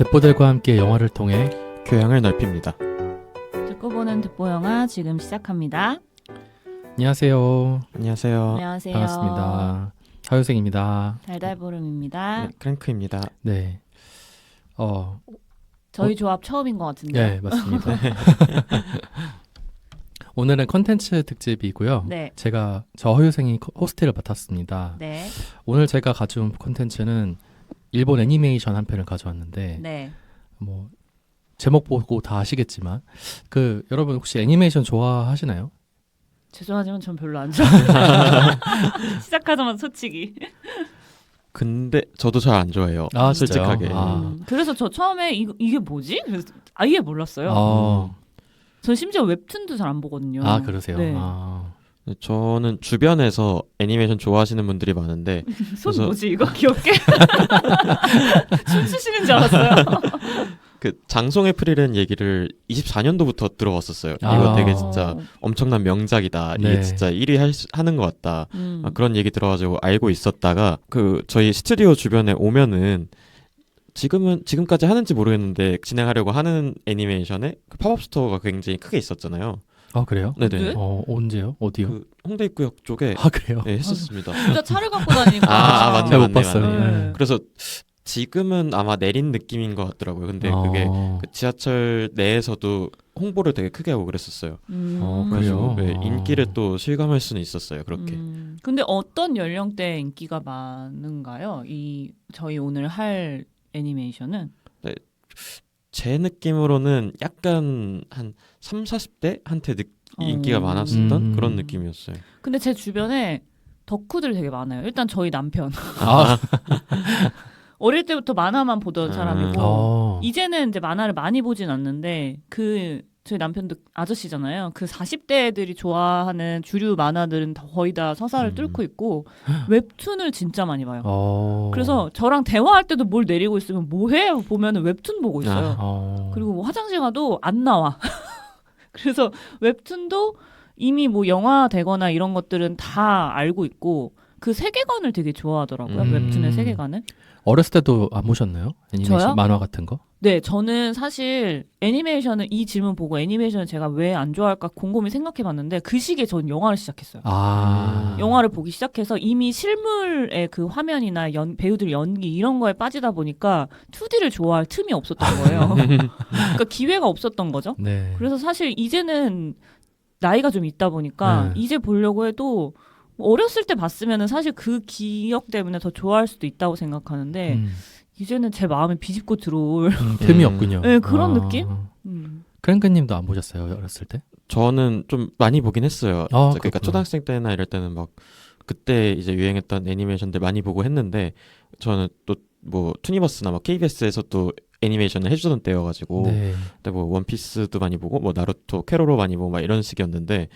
듣보들과 함께 영화를 통해 교양을 넓힙니다. 듣고 보는 듣보 영화 지금 시작합니다. 안녕하세요. 안녕하세요. 안녕하세요. 반갑습니다. 하유생입니다. 달달보름입니다. 네, 크랭크입니다. 네. 저희 조합 처음인 것 같은데요. 네, 맞습니다. 오늘은 컨텐츠 특집이고요. 네. 저 허유생이 호스트를 맡았습니다. 네. 오늘 제가 가져온 컨텐츠는 일본 애니메이션 한 편을 가져왔는데 네. 뭐 제목 보고 다 아시겠지만 여러분 혹시 애니메이션 좋아하시나요? 죄송하지만 전 별로 안 좋아해요. 시작하자마자 솔직히. 근데 저도 잘 안 좋아해요. 아, 진짜요? 솔직하게. 아. 그래서 저 처음에 이게 뭐지? 그래서 아예 몰랐어요. 전 심지어 웹툰도 잘 안 보거든요. 아, 그러세요? 네. 저는 주변에서 애니메이션 좋아하시는 분들이 많은데 손 그래서- 뭐지 이거 귀엽게? 춤추시는 줄 알았어요. 그 장송의 프리랜 얘기를 24년도부터 들어왔었어요. 아. 이거 되게 진짜 엄청난 명작이다. 네. 이게 진짜 1위 하는 것 같다. 그런 얘기 들어가지고 알고 있었다가 저희 스튜디오 주변에 오면은 지금까지 하는지 모르겠는데 진행하려고 하는 애니메이션에 그 팝업 스토어가 굉장히 크게 있었잖아요. 아, 그래요? 네네. 네? 언제요? 어디요? 그 홍대 입구역 쪽에 아, 그래요? 네, 했었습니다. 진짜 차를 갖고 다니니까. 맞네, 잘 못 맞네, 봤어요. 맞네. 네. 그래서 지금은 아마 내린 느낌인 것 같더라고요. 근데 그게 그 지하철 내에서도 홍보를 되게 크게 하고 그랬었어요. 그래요? 그래서 네, 아. 인기를 또 실감할 수는 있었어요. 그렇게. 근데 어떤 연령대 인기가 많은가요? 저희 오늘 할 애니메이션은? 제 느낌으로는 약간 한 3, 40대한테 인기가 많았었던 그런 느낌이었어요. 근데 제 주변에 덕후들 되게 많아요. 일단 저희 남편. 아, 어릴 때부터 만화만 보던 사람이고 어. 이제는 이제 만화를 많이 보진 않는데 저희 남편도 아저씨잖아요. 그 40대 애들이 좋아하는 주류 만화들은 거의 다 서사를 뚫고 있고 웹툰을 진짜 많이 봐요. 그래서 저랑 대화할 때도 뭘 내리고 있으면 뭐해? 보면은 웹툰 보고 있어요. 그리고 뭐 화장실 가도 안 나와. 그래서 웹툰도 이미 뭐 영화 되거나 이런 것들은 다 알고 있고 그 세계관을 되게 좋아하더라고요. 웹툰의 세계관을. 어렸을 때도 안 보셨나요? 애니메이션 저요? 만화 같은 거? 네, 저는 사실 애니메이션을 이 질문 보고 애니메이션을 제가 왜 안 좋아할까 곰곰이 생각해봤는데 그 시기에 전 영화를 시작했어요. 영화를 보기 시작해서 이미 실물의 그 화면이나 배우들 연기 이런 거에 빠지다 보니까 2D를 좋아할 틈이 없었던 거예요. 그러니까 기회가 없었던 거죠. 네. 그래서 사실 이제는 나이가 좀 있다 보니까 네. 이제 보려고 해도 어렸을 때 봤으면은 사실 그 기억 때문에 더 좋아할 수도 있다고 생각하는데 이제는 제 마음에 비집고 들어올 틈이 없군요. 네, 그런 느낌? 크랭크님도 안 보셨어요? 어렸을 때? 저는 좀 많이 보긴 했어요. 그러니까 그렇구나. 초등학생 때나 이럴 때는 막 그때 이제 유행했던 애니메이션들 많이 보고 했는데 저는 또 뭐 투니버스나 막 KBS에서 또 애니메이션을 해주던 때여가지고 네. 그때 뭐 원피스도 많이 보고 뭐 나루토, 캐로로 많이 보고 막 이런 식이었는데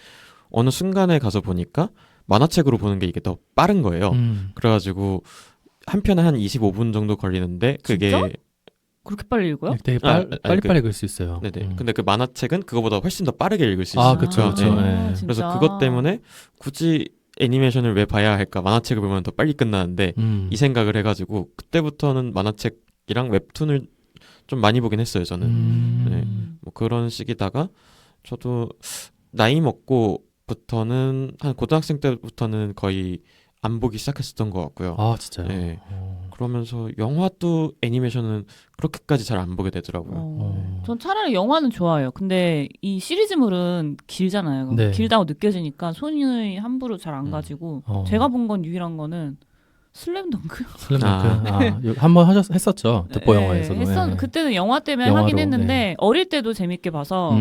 어느 순간에 가서 보니까 만화책으로 보는 게 이게 더 빠른 거예요. 그래가지고 한 편에 한 25분 정도 걸리는데 그게 진짜? 그렇게 빨리 읽어요? 되게 빨리빨리 읽을 수 있어요. 네네. 근데 그 만화책은 그거보다 훨씬 더 빠르게 읽을 수 있어요. 아, 그쵸, 그쵸. 네. 그래서 그것 때문에 굳이 애니메이션을 왜 봐야 할까? 만화책을 보면 더 빨리 끝나는데 이 생각을 해가지고 그때부터는 만화책이랑 웹툰을 좀 많이 보긴 했어요. 저는 네. 뭐 그런 식이다가 저도 나이 먹고부터는 한 고등학생 때부터는 거의 안 보기 시작했었던 것 같고요. 아, 진짜요? 네. 그러면서 영화도 애니메이션은 그렇게까지 잘 안 보게 되더라고요. 전 차라리 영화는 좋아해요. 근데 이 시리즈물은 길잖아요. 네. 길다고 느껴지니까 손이 함부로 잘 안 가지고 제가 본 건 유일한 거는 슬램덩크. 슬램덩크. 한번 했었죠. 듣보 영화에서도. 네. 그때는 영화 때문에 영화로, 하긴 했는데 네. 어릴 때도 재밌게 봐서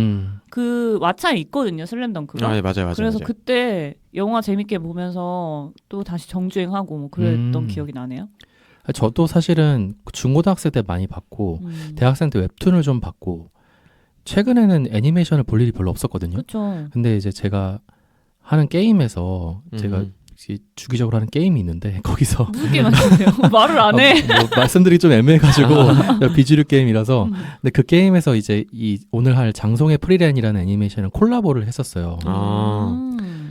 그 왓챠에 있거든요. 슬램덩크가. 네, 맞아요. 그래서 맞아요. 그때 영화 재밌게 보면서 또 다시 정주행하고 뭐 그랬던 기억이 나네요. 저도 사실은 중고등학생 때 많이 봤고 대학생 때 웹툰을 좀 봤고 최근에는 애니메이션을 볼 일이 별로 없었거든요. 그렇죠. 근데 이제 제가 하는 게임에서 제가 주기적으로 하는 게임이 있는데 거기서 무슨 게임 하시세요? 말을 안 해. 뭐 말씀드리기 좀 애매해가지고 비주류 게임이라서 근데 그 게임에서 이제 오늘 할 장송의 프리랜이라는 애니메이션을 콜라보를 했었어요.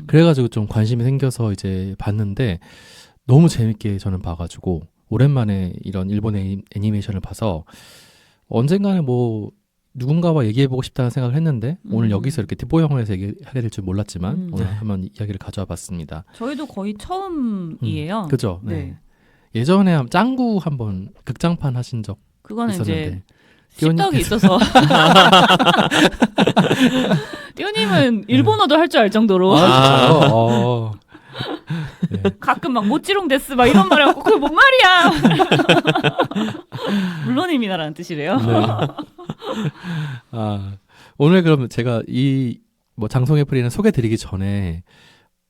그래가지고 좀 관심이 생겨서 이제 봤는데 너무 재밌게 저는 봐가지고 오랜만에 이런 일본 애니메이션을 봐서 언젠가는 뭐 누군가와 얘기해보고 싶다는 생각을 했는데 오늘 여기서 이렇게 뒷보영에서 얘기하게 될 줄 몰랐지만 오늘 한번 이야기를 가져와 봤습니다. 저희도 거의 처음이에요. 그죠? 네. 예전에 짱구 한번 극장판 하신 적 그거는 있었는데 이제 씹덕이 있어서 띠오님은 일본어도 할 줄 알 정도로 네. 가끔 막 모찌롱 데스 막 이런 말 해갖고 그게 뭔 말이야 물론입니다라는 뜻이래요. 네. 오늘 그러면 제가 이 뭐 장송의 프리는 소개드리기 전에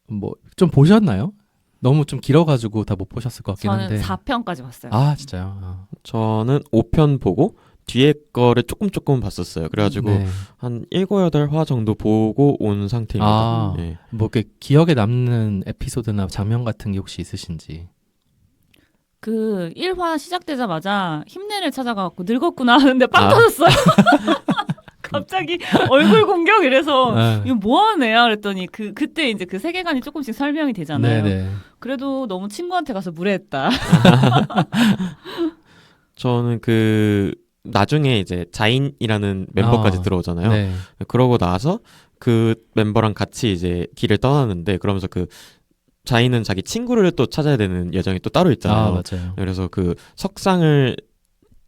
뭐 좀 보셨나요? 너무 좀 길어가지고 다 못 보셨을 것 같긴 한데. 저는 4편까지 봤어요. 아 진짜요? 저는 5편 보고 뒤에 거를 조금 봤었어요. 그래가지고 네. 한 7, 8화 정도 보고 온 상태입니다. 네. 뭐 이렇게 기억에 남는 에피소드나 장면 같은 게 혹시 있으신지. 그 1화 시작되자마자 힘내를 찾아가고 늙었구나 하는데 빵 터졌어요. 갑자기 얼굴 공격 이래서 이거 뭐하는 애야 그랬더니 그때 이제 그 세계관이 조금씩 설명이 되잖아요. 네네. 그래도 너무 친구한테 가서 무례했다. 저는 그 나중에 이제 자인이라는 멤버까지 들어오잖아요. 네. 그러고 나서 그 멤버랑 같이 이제 길을 떠나는데 그러면서 그 자인은 자기 친구를 또 찾아야 되는 여정이 또 따로 있잖아요. 맞아요. 그래서 그 석상을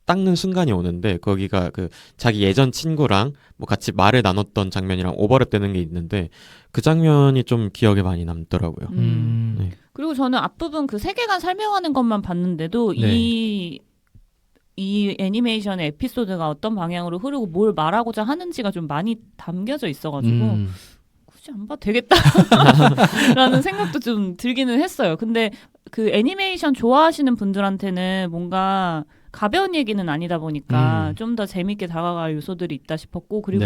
닦는 순간이 오는데 거기가 그 자기 예전 친구랑 뭐 같이 말을 나눴던 장면이랑 오버랩되는 게 있는데 그 장면이 좀 기억에 많이 남더라고요. 네. 그리고 저는 앞부분 그 세계관 설명하는 것만 봤는데도 이 애니메이션의 에피소드가 어떤 방향으로 흐르고 뭘 말하고자 하는지가 좀 많이 담겨져 있어가지고 굳이 안 봐도 되겠다라는 생각도 좀 들기는 했어요. 근데 그 애니메이션 좋아하시는 분들한테는 뭔가 가벼운 얘기는 아니다 보니까 좀 더 재밌게 다가갈 요소들이 있다 싶었고 그리고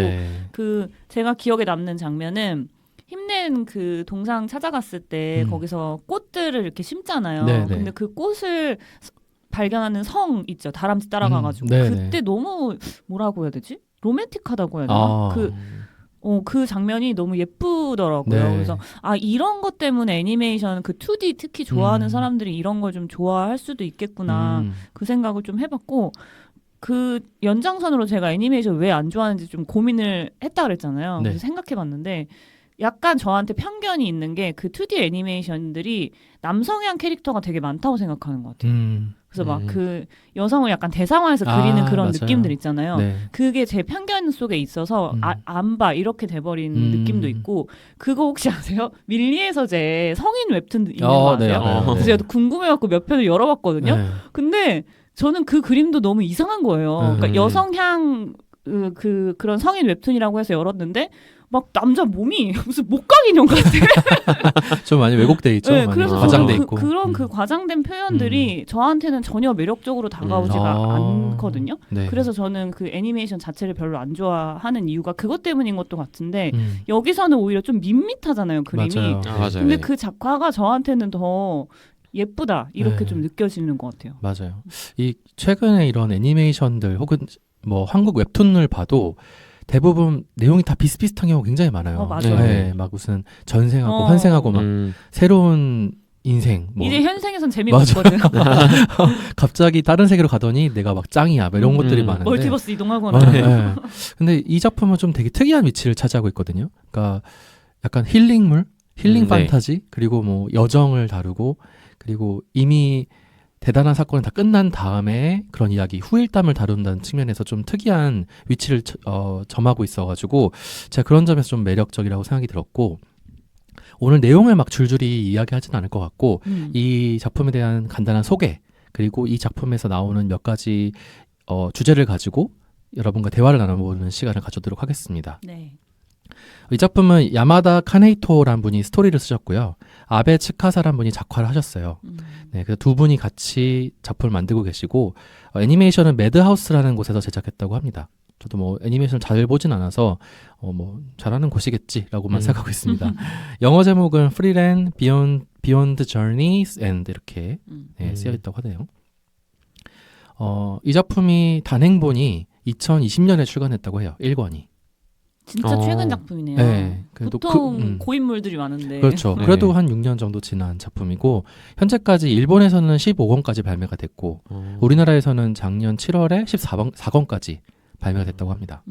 그 제가 기억에 남는 장면은 힘낸 그 동상 찾아갔을 때 거기서 꽃들을 이렇게 심잖아요. 근데 그 꽃을 발견하는 성 있죠. 다람쥐 따라가가지고 그때 너무 뭐라고 해야 되지? 로맨틱하다고 해야 되나? 그 장면이 너무 예쁘더라고요. 그래서 이런 것 때문에 애니메이션 그 2D 특히 좋아하는 사람들이 이런 걸 좀 좋아할 수도 있겠구나 그 생각을 좀 해봤고 그 연장선으로 제가 애니메이션 왜 안 좋아하는지 좀 고민을 했다 그랬잖아요. 그래서 생각해봤는데 약간 저한테 편견이 있는 게 그 2D 애니메이션들이 남성향 캐릭터가 되게 많다고 생각하는 것 같아요. 그래서 막 그 여성을 약간 대상화해서 그리는 그런 맞아요. 느낌들 있잖아요. 그게 제 편견 속에 있어서 안 봐 이렇게 돼버린 느낌도 있고 그거 혹시 아세요? 밀리에서제 성인 웹툰 있는 거 아세요? 그래서 제가 궁금해갖고 몇 편을 열어봤거든요. 근데 저는 그 그림도 너무 이상한 거예요. 그러니까 여성향 그런 성인 웹툰이라고 해서 열었는데 막 남자 몸이 무슨 목각 인형 같아. 좀 많이 왜곡돼 있죠. 많이 그래서 과장돼 있고. 그런 그 과장된 표현들이 저한테는 전혀 매력적으로 다가오지가 않거든요. 그래서 저는 그 애니메이션 자체를 별로 안 좋아하는 이유가 그것 때문인 것도 같은데 여기서는 오히려 좀 밋밋하잖아요, 그림이. 맞아요. 근데 그 작화가 저한테는 더 예쁘다 이렇게 좀 느껴지는 것 같아요. 맞아요. 이 최근에 이런 애니메이션들 혹은 뭐 한국 웹툰을 봐도 대부분 내용이 다 비슷비슷한 경우가 굉장히 많아요. 맞아요. 막 무슨 전생하고 환생하고 막 새로운 인생. 뭐. 이제 현생에선 재미가 없거든. 갑자기 다른 세계로 가더니 내가 막 짱이야. 뭐 이런 것들이 많은데. 멀티버스 이동하거나. 근데 이 작품은 좀 되게 특이한 위치를 차지하고 있거든요. 그러니까 약간 힐링물, 힐링 판타지, 그리고 뭐 여정을 다루고 그리고 이미 대단한 사건이 다 끝난 다음에 그런 이야기, 후일담을 다룬다는 측면에서 좀 특이한 위치를 점하고 있어가지고 제가 그런 점에서 좀 매력적이라고 생각이 들었고 오늘 내용을 막 줄줄이 이야기하진 않을 것 같고 이 작품에 대한 간단한 소개 그리고 이 작품에서 나오는 몇 가지 주제를 가지고 여러분과 대화를 나눠보는 시간을 가져도록 하겠습니다. 네. 이 작품은 야마다 카네이토라는 분이 스토리를 쓰셨고요. 아베 츠카사라는 분이 작화를 하셨어요. 그래서 두 분이 같이 작품을 만들고 계시고 애니메이션은 매드하우스라는 곳에서 제작했다고 합니다. 저도 뭐 애니메이션을 잘 보진 않아서 뭐 잘하는 곳이겠지라고만 생각하고 있습니다. 영어 제목은 Freeland Beyond Journeys and 이렇게 쓰여 있다고 하네요. 이 작품이 단행본이 2020년에 출간했다고 해요. 1권이. 진짜 최근 작품이네요. 네. 보통 고인물들이 많은데. 그렇죠. 네. 그래도 한 6년 정도 지난 작품이고 현재까지 일본에서는 15권까지 발매가 됐고 우리나라에서는 작년 7월에 14권까지 발매가 됐다고 합니다.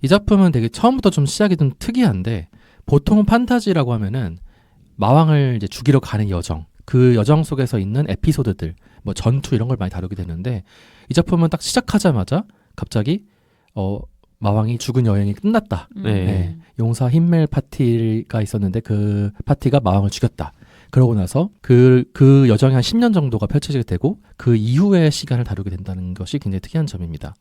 이 작품은 되게 처음부터 좀 시작이 좀 특이한데 보통 판타지라고 하면은 마왕을 이제 죽이러 가는 여정, 그 여정 속에서 있는 에피소드들, 뭐 전투 이런 걸 많이 다루게 되는데 이 작품은 딱 시작하자마자 갑자기 마왕이 죽은 여행이 끝났다. 네. 용사 힘멜 파티가 있었는데 그 파티가 마왕을 죽였다. 그러고 나서 그 여정이 한 10년 정도가 펼쳐지게 되고 그 이후의 시간을 다루게 된다는 것이 굉장히 특이한 점입니다.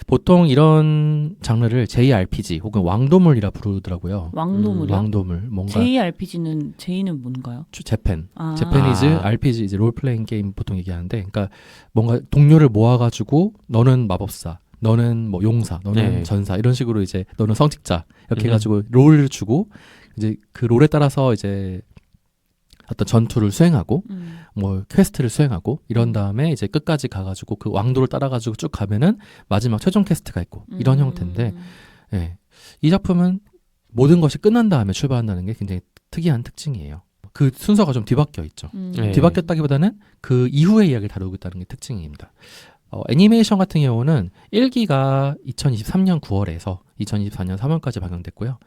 보통 이런 장르를 JRPG 혹은 왕도물이라 부르더라고요. 왕도물이요? 왕도물. 뭔가 JRPG는 J는 뭔가요? 재팬. 재팬이즈 RPG 이제 롤플레잉 게임 보통 얘기하는데 그러니까 뭔가 동료를 모아가지고 너는 마법사 너는 뭐 용사, 너는 전사 이런 식으로 이제 너는 성직자 이렇게 해가지고 롤을 주고 이제 그 롤에 따라서 이제 어떤 전투를 수행하고 뭐 퀘스트를 수행하고 이런 다음에 이제 끝까지 가가지고 그 왕도를 따라가지고 쭉 가면은 마지막 최종 퀘스트가 있고 이런 형태인데 예. 이 작품은 모든 것이 끝난 다음에 출발한다는 게 굉장히 특이한 특징이에요. 그 순서가 좀 뒤바뀌어 있죠. 뒤바뀌었다기보다는 그 이후의 이야기를 다루고 있다는 게 특징입니다. 애니메이션 같은 경우는 1기가 2023년 9월에서 2024년 3월까지 방영됐고요.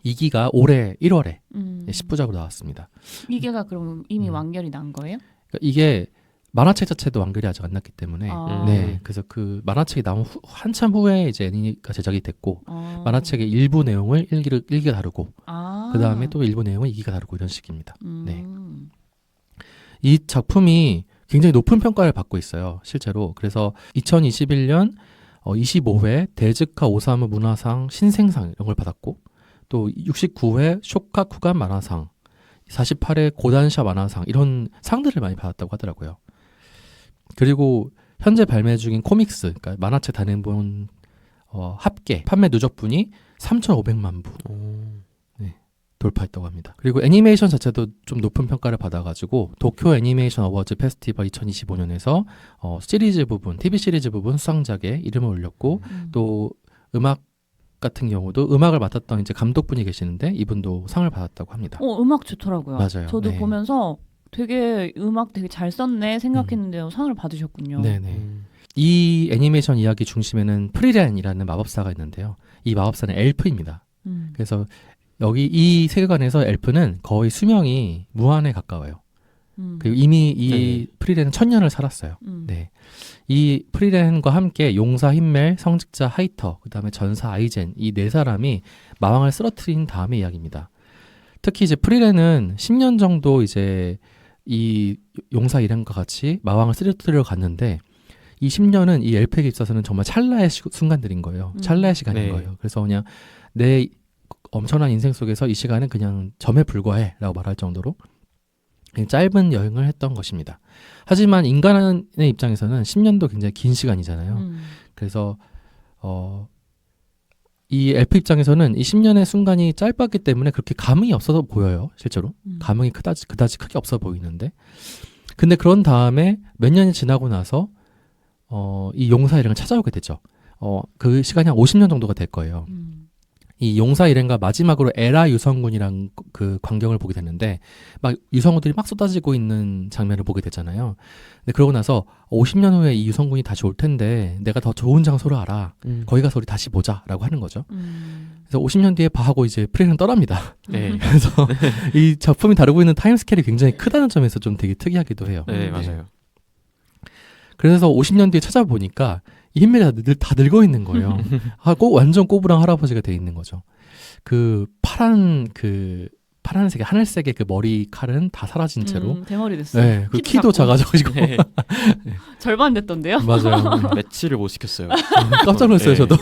2기가 올해 1월에 10부작으로 나왔습니다. 2기가 그럼 이미 완결이 난 거예요? 그러니까 이게 만화책 자체도 완결이 아직 안 났기 때문에 네, 그래서 그 만화책이 나온 한참 후에 이제 애니가 제작이 됐고 만화책의 일부 내용을 1기가 다루고 그 다음에 또 일부 내용을 2기가 다루고 이런 식입니다. 네. 이 작품이 굉장히 높은 평가를 받고 있어요. 실제로. 그래서 2021년 25회 데즈카 오사무 문화상 신생상 이런 걸 받았고 또 69회 쇼카쿠간 만화상 48회 고단샤 만화상 이런 상들을 많이 받았다고 하더라고요. 그리고 현재 발매 중인 코믹스 그러니까 만화책 단행본 합계 판매 누적분이 3,500만 부 네, 돌파했다고 합니다. 그리고 애니메이션 자체도 좀 높은 평가를 받아가지고 도쿄 애니메이션 어워즈 페스티벌 2025년에서 시리즈 부분, TV 시리즈 부분 수상작에 이름을 올렸고 또 음악 같은 경우도 음악을 맡았던 이제 감독분이 계시는데 이분도 상을 받았다고 합니다. 음악 좋더라고요. 맞아요. 저도 네. 보면서 되게 음악 되게 잘 썼네 생각했는데요. 상을 받으셨군요. 네네. 이 애니메이션 이야기 중심에는 프리렌이라는 마법사가 있는데요. 이 마법사는 엘프입니다. 그래서 여기 이 세계관에서 엘프는 거의 수명이 무한에 가까워요. 그리고 이미 이 프리렌은 1000년을 살았어요. 네. 이 프리렌과 함께 용사 힘멜, 성직자 하이터, 그 다음에 전사 아이젠 이 네 사람이 마왕을 쓰러뜨린 다음의 이야기입니다. 특히 이제 프리렌은 10년 정도 이제 이 용사 일행과 같이 마왕을 쓰러뜨리러 갔는데 이 10년은 이 엘프에게 있어서는 정말 찰나의 순간들인 거예요. 찰나의 시간인 거예요. 그래서 그냥 내 엄청난 인생 속에서 이 시간은 그냥 점에 불과해 라고 말할 정도로 짧은 여행을 했던 것입니다. 하지만 인간의 입장에서는 10년도 굉장히 긴 시간이잖아요. 그래서 이 엘프 입장에서는 이 10년의 순간이 짧았기 때문에 그렇게 감흥이 없어서 보여요. 실제로. 감흥이 그다지 크게 없어 보이는데 근데 그런 다음에 몇 년이 지나고 나서 이 용사 일행을 찾아오게 되죠. 그 시간이 한 50년 정도가 될 거예요. 이 용사 일행과 마지막으로 에라 유성군이랑 그 광경을 보게 되는데 막 유성군들이 막 쏟아지고 있는 장면을 보게 되잖아요. 근데 그러고 나서 50년 후에 이 유성군이 다시 올 텐데 내가 더 좋은 장소를 알아. 거기 가서 우리 다시 보자라고 하는 거죠. 그래서 50년 뒤에 바하고 이제 프레는 떠납니다. 그래서 이 작품이 다루고 있는 타임스케일이 굉장히 크다는 점에서 좀 되게 특이하기도 해요. 네, 맞아요. 그래서 50년 뒤에 찾아보니까 이 흰멜이 다 늙어 있는 거예요. 완전 꼬부랑 할아버지가 돼 있는 거죠. 그 파란색의 하늘색의 그 머리칼은 다 사라진 채로 대머리 됐어요. 네, 그 키도 작아져가지고 네. 절반 됐던데요. 맞아요. 매치를 못 시켰어요. 깜짝 놀랐어요. 네. 저도.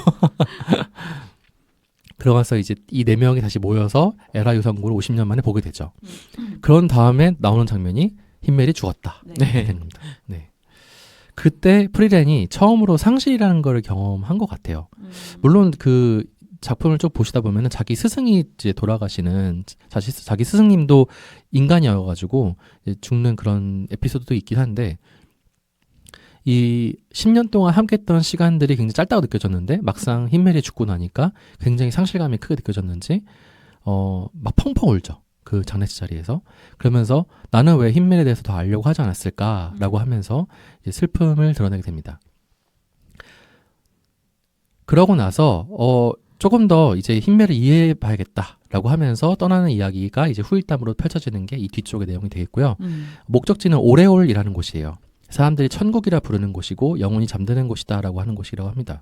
들어가서 이제 이 네 명이 다시 모여서 에라 유성군을 50년 만에 보게 되죠. 그런 다음에 나오는 장면이 흰멜이 죽었다. 네. 됩니다. 네. 그때 프리렌이 처음으로 상실이라는 걸 경험한 것 같아요. 물론 그 작품을 쭉 보시다 보면은 자기 스승이 이제 돌아가시는 자기 스승님도 인간이어가지고 이제 죽는 그런 에피소드도 있긴 한데 이 10년 동안 함께했던 시간들이 굉장히 짧다고 느껴졌는데 막상 흰멜이 죽고 나니까 굉장히 상실감이 크게 느껴졌는지 막 펑펑 울죠. 그 장례식 자리에서. 그러면서 나는 왜 흰멜에 대해서 더 알려고 하지 않았을까라고 하면서 이제 슬픔을 드러내게 됩니다. 그러고 나서 조금 더 이제 흰멜을 이해해봐야겠다라고 하면서 떠나는 이야기가 이제 후일담으로 펼쳐지는 게 이 뒤쪽의 내용이 되겠고요. 목적지는 오레올이라는 곳이에요. 사람들이 천국이라 부르는 곳이고 영혼이 잠드는 곳이다라고 하는 곳이라고 합니다.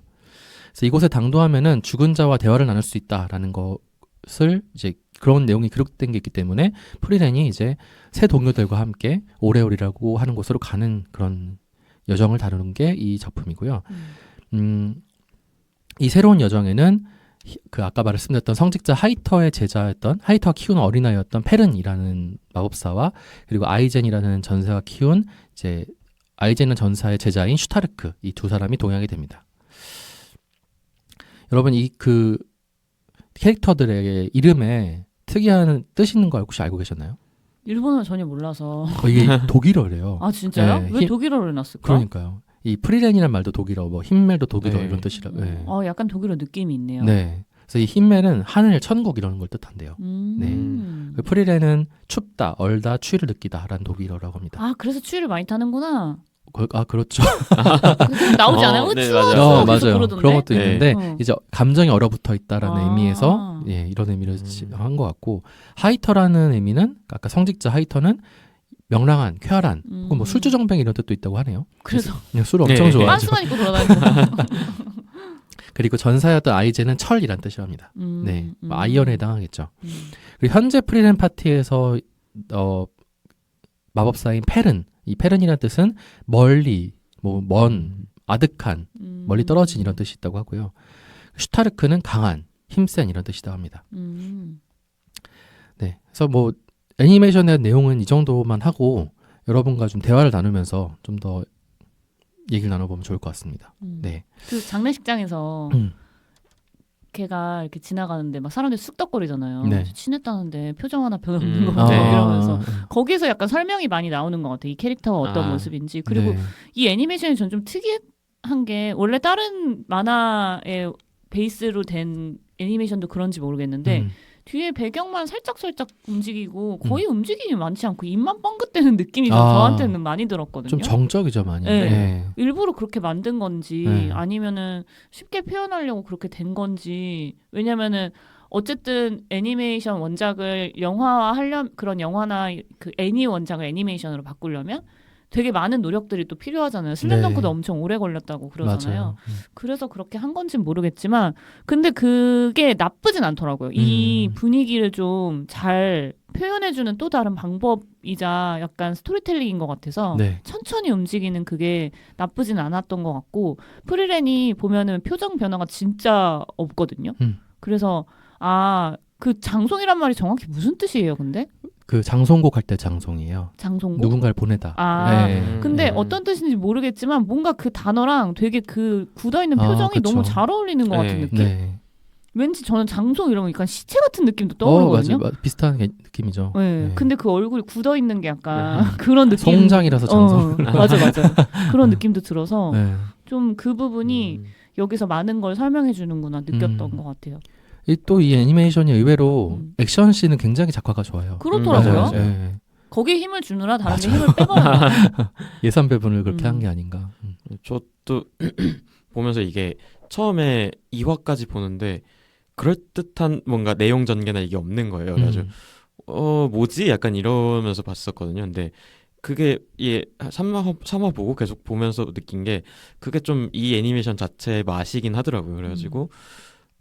그래서 이곳에 당도하면은 죽은 자와 대화를 나눌 수 있다라는 것을 이제 그런 내용이 기록된 게 있기 때문에 프리렌이 이제 새 동료들과 함께 오레올이라고 하는 곳으로 가는 그런 여정을 다루는 게 이 작품이고요. 이 새로운 여정에는 그 아까 말씀드렸던 성직자 하이터의 제자였던 하이터가 키운 어린아이였던 페른이라는 마법사와 그리고 아이젠이라는 전사가 키운 이제 아이젠은 전사의 제자인 슈타르크 이 두 사람이 동행하게 됩니다. 여러분 이 그 캐릭터들의 이름에 특이한 뜻이 있는 거 혹시 알고 계셨나요? 일본어 전혀 몰라서. 이게 독일어래요. 아 진짜요? 네, 왜 독일어를 놨을까? 그러니까요. 이 프리렌이란 말도 독일어, 뭐 흰멜도 독일어 네. 이런 뜻이라. 네. 약간 독일어 느낌이 있네요. 네. 그래서 이 흰멜은 하늘, 천국 이런 걸 뜻한대요. 그 프리렌은 춥다, 얼다, 추위를 느끼다라는 독일어라고 합니다. 아 그래서 추위를 많이 타는구나. 그렇죠. 나오지 않아요? 네, 추워, 맞아요. 추워 계속 맞아요. 그러던데? 그런 것도 네. 있는데 이제 감정이 얼어붙어 있다라는 아. 의미에서 이런 의미를 한 것 같고 하이터라는 의미는 아까 성직자 하이터는 명랑한, 쾌활한 혹은 뭐 술주정뱅 이런 뜻도 있다고 하네요. 그래서 그냥 술을 엄청 네. 좋아하죠. 빤스만 입고 돌아다니고. 그리고 전사였던 아이젠은 철이란 뜻이랍니다. 네, 아이언에 해당하겠죠. 그리고 현재 프리렌 파티에서 마법사인 페른, 이 페른이라는 뜻은 멀리, 뭐 먼, 아득한, 멀리 떨어진 이런 뜻이 있다고 하고요. 슈타르크는 강한, 힘센 이런 뜻이라고 합니다. 네, 그래서 뭐 애니메이션의 내용은 이 정도만 하고 여러분과 좀 대화를 나누면서 좀 더 얘기를 나눠보면 좋을 것 같습니다. 네. 그 장례식장에서 걔가 이렇게 지나가는데 막 사람들이 쑥덕거리잖아요. 네. 친했다는데 표정 하나 변없는 거 같아 네. 이러면서 거기에서 약간 설명이 많이 나오는 것 같아. 이 캐릭터가 어떤 모습인지. 그리고 네. 이 애니메이션이 전 좀 특이한 게 원래 다른 만화의 베이스로 된 애니메이션도 그런지 모르겠는데 뒤에 배경만 살짝 움직이고 거의 움직임이 많지 않고 입만 뻥긋대는 느낌이 좀 저한테는 많이 들었거든요. 좀 정적이죠 많이. 네. 네. 일부러 그렇게 만든 건지 네. 아니면은 쉽게 표현하려고 그렇게 된 건지. 왜냐면은 어쨌든 애니메이션 원작을 영화화하려면 그런 영화나 그 애니 원작을 애니메이션으로 바꾸려면 되게 많은 노력들이 또 필요하잖아요. 슬램덩크도 네. 엄청 오래 걸렸다고 그러잖아요. 맞아요. 그래서 그렇게 한 건지는 모르겠지만 근데 그게 나쁘진 않더라고요. 이 분위기를 좀 잘 표현해주는 또 다른 방법이자 약간 스토리텔링인 것 같아서 네. 천천히 움직이는 그게 나쁘진 않았던 것 같고 프리렌이 보면은 표정 변화가 진짜 없거든요. 그래서 그 장송이란 말이 정확히 무슨 뜻이에요 근데? 그 장송곡 할 때 장송이에요. 장송곡? 누군가를 보내다. 네. 근데 어떤 뜻인지 모르겠지만 뭔가 그 단어랑 되게 그 굳어있는 표정이 그쵸. 너무 잘 어울리는 것 같은 느낌? 네. 왠지 저는 장송 이러면 약간 시체 같은 느낌도 떠오르거든요. 맞아요. 비슷한 느낌이죠. 네. 네. 근데 그 얼굴이 굳어있는 게 약간 그런 느낌. 송장이라서 장송. 맞아. 그런 느낌도 들어서 네. 좀 그 부분이 여기서 많은 걸 설명해 주는구나 느꼈던 것 같아요. 또 이 애니메이션이 의외로 액션 씬은 굉장히 작화가 좋아요. 그렇더라고요. 맞아요. 네. 거기에 힘을 주느라 다른 데 힘을 빼버려요. 예산 배분을 그렇게 한 게 아닌가. 저도 보면서 이게 처음에 2화까지 보는데 그럴듯한 뭔가 내용 전개나 이게 없는 거예요. 그래가지고 뭐지? 약간 이러면서 봤었거든요. 근데 그게 3화 보고 계속 보면서 느낀 게 그게 좀 이 애니메이션 자체의 맛이긴 하더라고요. 그래가지고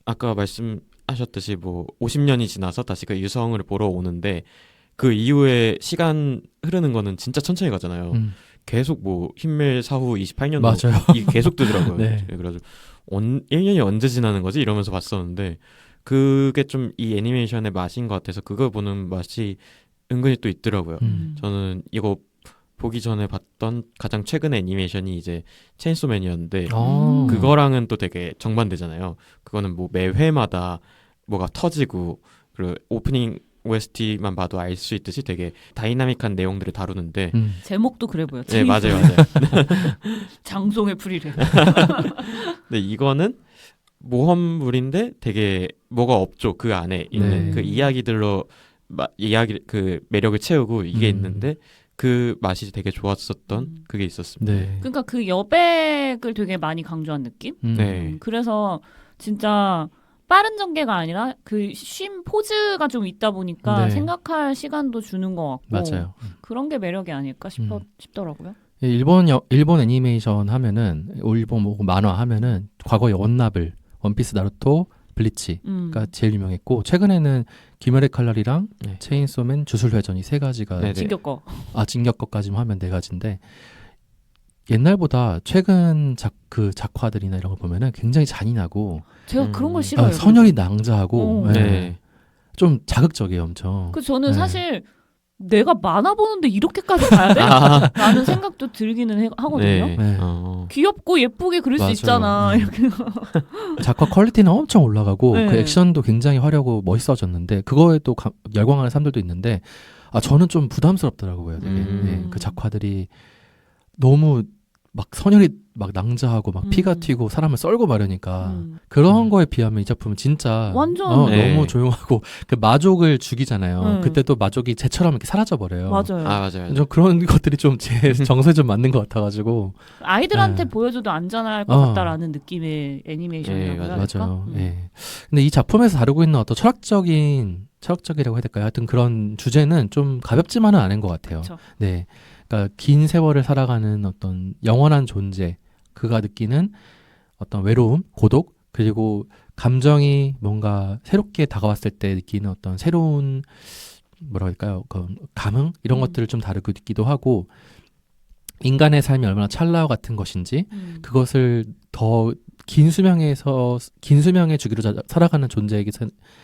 아까 말씀하셨듯이 뭐 50년이 지나서 다시 그 유성을 보러 오는데 그 이후에 시간 흐르는 거는 진짜 천천히 가잖아요. 계속 뭐 흰멜 사후 28년도 맞아요. 이게 계속 뜨더라고요. 네. 그래가지고 1년이 언제 지나는 거지? 이러면서 봤었는데 그게 좀 이 애니메이션의 맛인 것 같아서 그거 보는 맛이 은근히 또 있더라고요. 저는 이거 보기 전에 봤던 가장 최근의 애니메이션이 이제 체인소맨이었는데 그거랑은 또 되게 정반대잖아요. 그거는 뭐 매 회마다 뭐가 터지고 그리고 오프닝 OST만 봐도 알 수 있듯이 되게 다이나믹한 내용들을 다루는데 제목도 그래 보여. 네, 맞아요. 장송의 프리랜. 근데 이거는 모험물인데 되게 뭐가 없죠. 그 안에 있는 그 이야기들로 이야기 그 매력을 채우고 이게 있는데 그 맛이 되게 좋았었던 그게 있었습니다. 네. 그러니까 그 여백을 되게 많이 강조한 느낌? 네. 그래서 진짜 빠른 전개가 아니라 그 쉼 포즈가 좀 있다 보니까 생각할 시간도 주는 것 같고 맞아요. 그런 게 매력이 아닐까 싶더라고요. 일본 애니메이션 하면은 일본 뭐 만화 하면은 과거에 원나블, 원피스, 나루토, 블리치가 제일 유명했고 최근에는 귀멸의 칼날이랑 체인소맨, 주술회전 이 세 가지가 진격거. 진격거까지만 하면 네 가지인데 옛날보다 최근 그 작화들이나 이런 거 보면은 굉장히 잔인하고 제가 그런 걸 싫어해요. 선혈이 낭자하고 좀 자극적이에요, 엄청. 그 저는 사실 내가 만화 보는데 이렇게까지 가야 돼? 라는 생각도 들기는 하거든요. 귀엽고 예쁘게 그릴 수 있잖아. 이렇게. 작화 퀄리티는 엄청 올라가고 그 액션도 굉장히 화려하고 멋있어졌는데 그거에 또 열광하는 사람들도 있는데 저는 좀 부담스럽더라고요. 되게. 그 작화들이 너무 막 선혈이 막 낭자하고 막 피가 튀고 사람을 썰고 마려니까 그런 거에 비하면 이 작품은 진짜 완전 너무 조용하고 그 마족을 죽이잖아요. 그때 또 마족이 쟤처럼 이렇게 사라져 버려요. 맞아요. 맞아요. 좀 그런 것들이 좀 제 정서에 좀 맞는 것 같아가지고 아이들한테 보여줘도 안전할 것 같다라는 느낌의 애니메이션이라고 맞아요. 근데 이 작품에서 다루고 있는 어떤 철학적이라고 해야 될까요? 하여튼 그런 주제는 좀 가볍지만은 않은 것 같아요. 그쵸. 네. 그러니까 긴 세월을 살아가는 어떤 영원한 존재, 그가 느끼는 어떤 외로움, 고독, 그리고 감정이 뭔가 새롭게 다가왔을 때 느끼는 어떤 새로운 뭐라 할까요? 그 감흥 이런 것들을 좀 다루기도 하고 인간의 삶이 얼마나 찰나와 같은 것인지 그것을 더 긴 수명의 주기로 살아가는 존재에게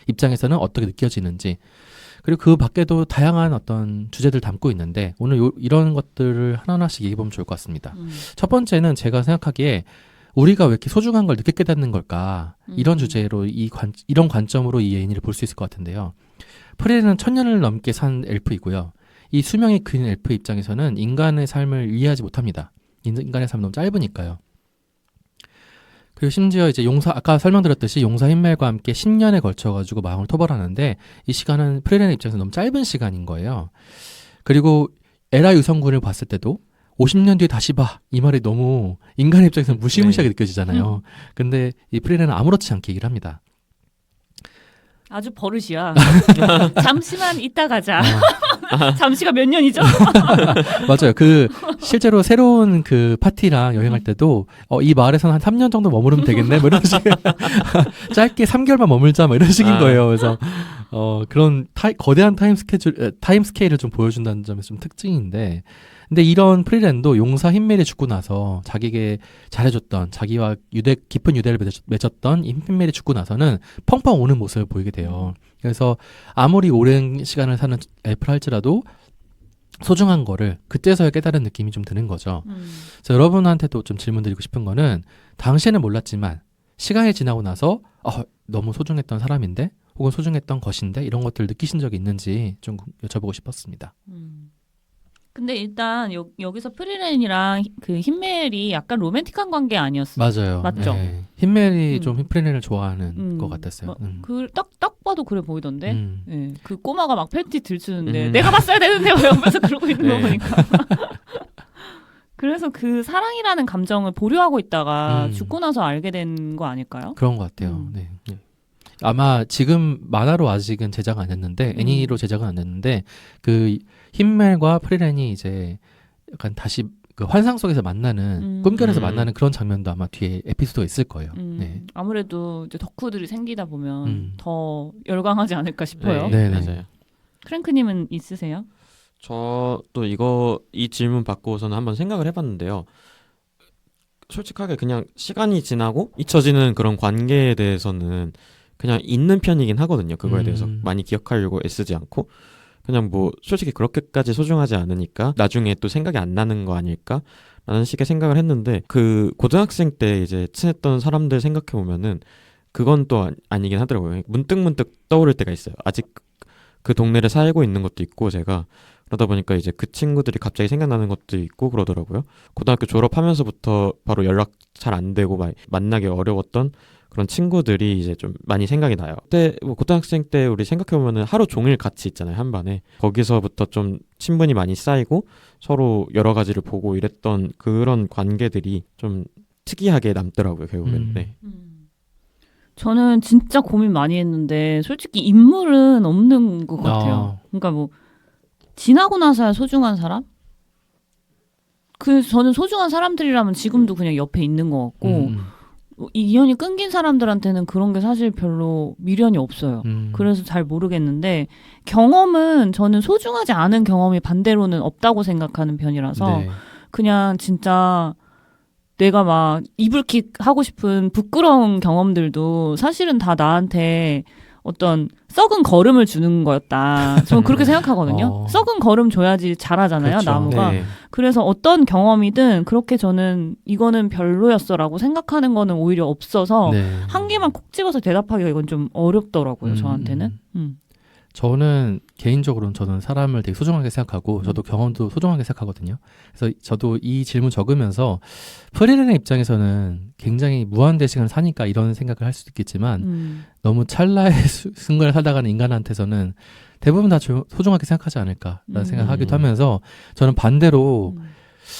입장에서는 어떻게 느껴지는지 그리고 그 밖에도 다양한 어떤 주제들 담고 있는데 오늘 이런 것들을 하나하나씩 얘기해보면 좋을 것 같습니다. 첫 번째는 제가 생각하기에 우리가 왜 이렇게 소중한 걸 늦게 깨닫는 걸까? 이런 주제로 이런 관점으로 이 애니를 볼 수 있을 것 같은데요. 프레는 1000년을 넘게 산 엘프이고요. 이 수명이 긴 엘프 입장에서는 인간의 삶을 이해하지 못합니다. 인간의 삶은 너무 짧으니까요. 그리고 심지어 이제 아까 설명드렸듯이 용사 힌멜과 함께 10년에 걸쳐가지고 마음을 토벌하는데 이 시간은 프레렌의 입장에서 너무 짧은 시간인 거예요. 그리고 에라 유성군을 봤을 때도 50년 뒤에 다시 봐. 이 말이 너무 인간의 입장에서 무시무시하게 느껴지잖아요. 근데 이 프레렌은 아무렇지 않게 얘기를 합니다. 아주 버릇이야. 잠시만 이따 가자. 잠시가 몇 년이죠? 맞아요. 실제로 새로운 그 파티랑 여행할 때도 이 마을에서는 한 3년 정도 머무르면 되겠네? 뭐 이런 식. 짧게 3개월만 머물자 뭐 이런 식인 거예요. 그래서 그런 거대한 타임 스케일을 좀 보여준다는 점에서 좀 특징인데 근데 이런 프리랜도 용사 힌멜이 죽고 나서 자기에게 잘해줬던 자기와 깊은 유대를 맺었던 힌멜이 죽고 나서는 펑펑 우는 모습을 보이게 돼요. 그래서 아무리 오랜 시간을 사는 엘프를 할지라도 소중한 거를 그때서야 깨달은 느낌이 좀 드는 거죠. 그래서 여러분한테도 좀 질문 드리고 싶은 거는 당시에는 몰랐지만 시간이 지나고 나서 너무 소중했던 사람인데 혹은 소중했던 것인데 이런 것들을 느끼신 적이 있는지 좀 여쭤보고 싶었습니다. 근데 일단 여기서 프리렌이랑 그 힌멜이 약간 로맨틱한 관계 아니었어요? 맞아요. 맞죠? 네. 힌멜이 좀 프리렌을 좋아하는 것 같았어요. 딱 봐도 그래 보이던데. 네. 그 꼬마가 막 팬티 들추는데 내가 봤어야 되는데 왜 옆에서 그러고 있는 거 보니까. 그래서 그 사랑이라는 감정을 보류하고 있다가 죽고 나서 알게 된 거 아닐까요? 그런 것 같아요. 네. 아마 지금 만화로 아직은 제작은 안 됐는데 애니로 제작은 안 됐는데 그 힌멜과 프리렌이 이제 약간 다시 그 환상 속에서 만나는 꿈결에서 만나는 그런 장면도 아마 뒤에 에피소드가 있을 거예요. 네. 아무래도 이제 덕후들이 생기다 보면 더 열광하지 않을까 싶어요. 네, 맞아요. 크랭크님은 있으세요? 저도 이 질문 받고서는 한번 생각을 해봤는데요. 솔직하게 그냥 시간이 지나고 잊혀지는 그런 관계에 대해서는 그냥 있는 편이긴 하거든요. 그거에 대해서 많이 기억하려고 애쓰지 않고 그냥 뭐 솔직히 그렇게까지 소중하지 않으니까 나중에 또 생각이 안 나는 거 아닐까? 라는 식의 생각을 했는데 그 고등학생 때 이제 친했던 사람들 생각해 보면은 그건 또 아니긴 하더라고요. 문득 떠오를 때가 있어요. 아직 그 동네를 살고 있는 것도 있고 제가 그러다 보니까 이제 그 친구들이 갑자기 생각나는 것도 있고 그러더라고요. 고등학교 졸업하면서부터 바로 연락 잘 안 되고 만나기 어려웠던 그런 친구들이 이제 좀 많이 생각이 나요. 그때 뭐 고등학생 때 우리 생각해보면은 하루 종일 같이 있잖아요, 한 반에. 거기서부터 좀 친분이 많이 쌓이고 서로 여러 가지를 보고 이랬던 그런 관계들이 좀 특이하게 남더라고요, 결국엔. 네. 저는 진짜 고민 많이 했는데 솔직히 인물은 없는 것 같아요. 그러니까 뭐 지나고 나서야 소중한 사람? 저는 소중한 사람들이라면 지금도 그냥 옆에 있는 것 같고 이 인연이 끊긴 사람들한테는 그런 게 사실 별로 미련이 없어요. 그래서 잘 모르겠는데 경험은 저는 소중하지 않은 경험이 반대로는 없다고 생각하는 편이라서 네. 그냥 진짜 내가 막 이불킥 하고 싶은 부끄러운 경험들도 사실은 다 나한테 어떤 썩은 거름을 주는 거였다. 저는 그렇게 생각하거든요. 썩은 거름 줘야지 자라잖아요, 그렇죠. 나무가. 네. 그래서 어떤 경험이든 그렇게 저는 이거는 별로였어라고 생각하는 거는 오히려 없어서 네. 한 개만 콕 집어서 대답하기가 이건 좀 어렵더라고요, 저한테는. 저는 개인적으로는 저는 사람을 되게 소중하게 생각하고 저도 경험도 소중하게 생각하거든요. 그래서 저도 이 질문 적으면서 프리랜의 입장에서는 굉장히 무한대 시간을 사니까 이런 생각을 할 수도 있겠지만 너무 찰나의 순간을 살다가는 인간한테서는 대부분 다 소중하게 생각하지 않을까라는 생각을 하기도 하면서 저는 반대로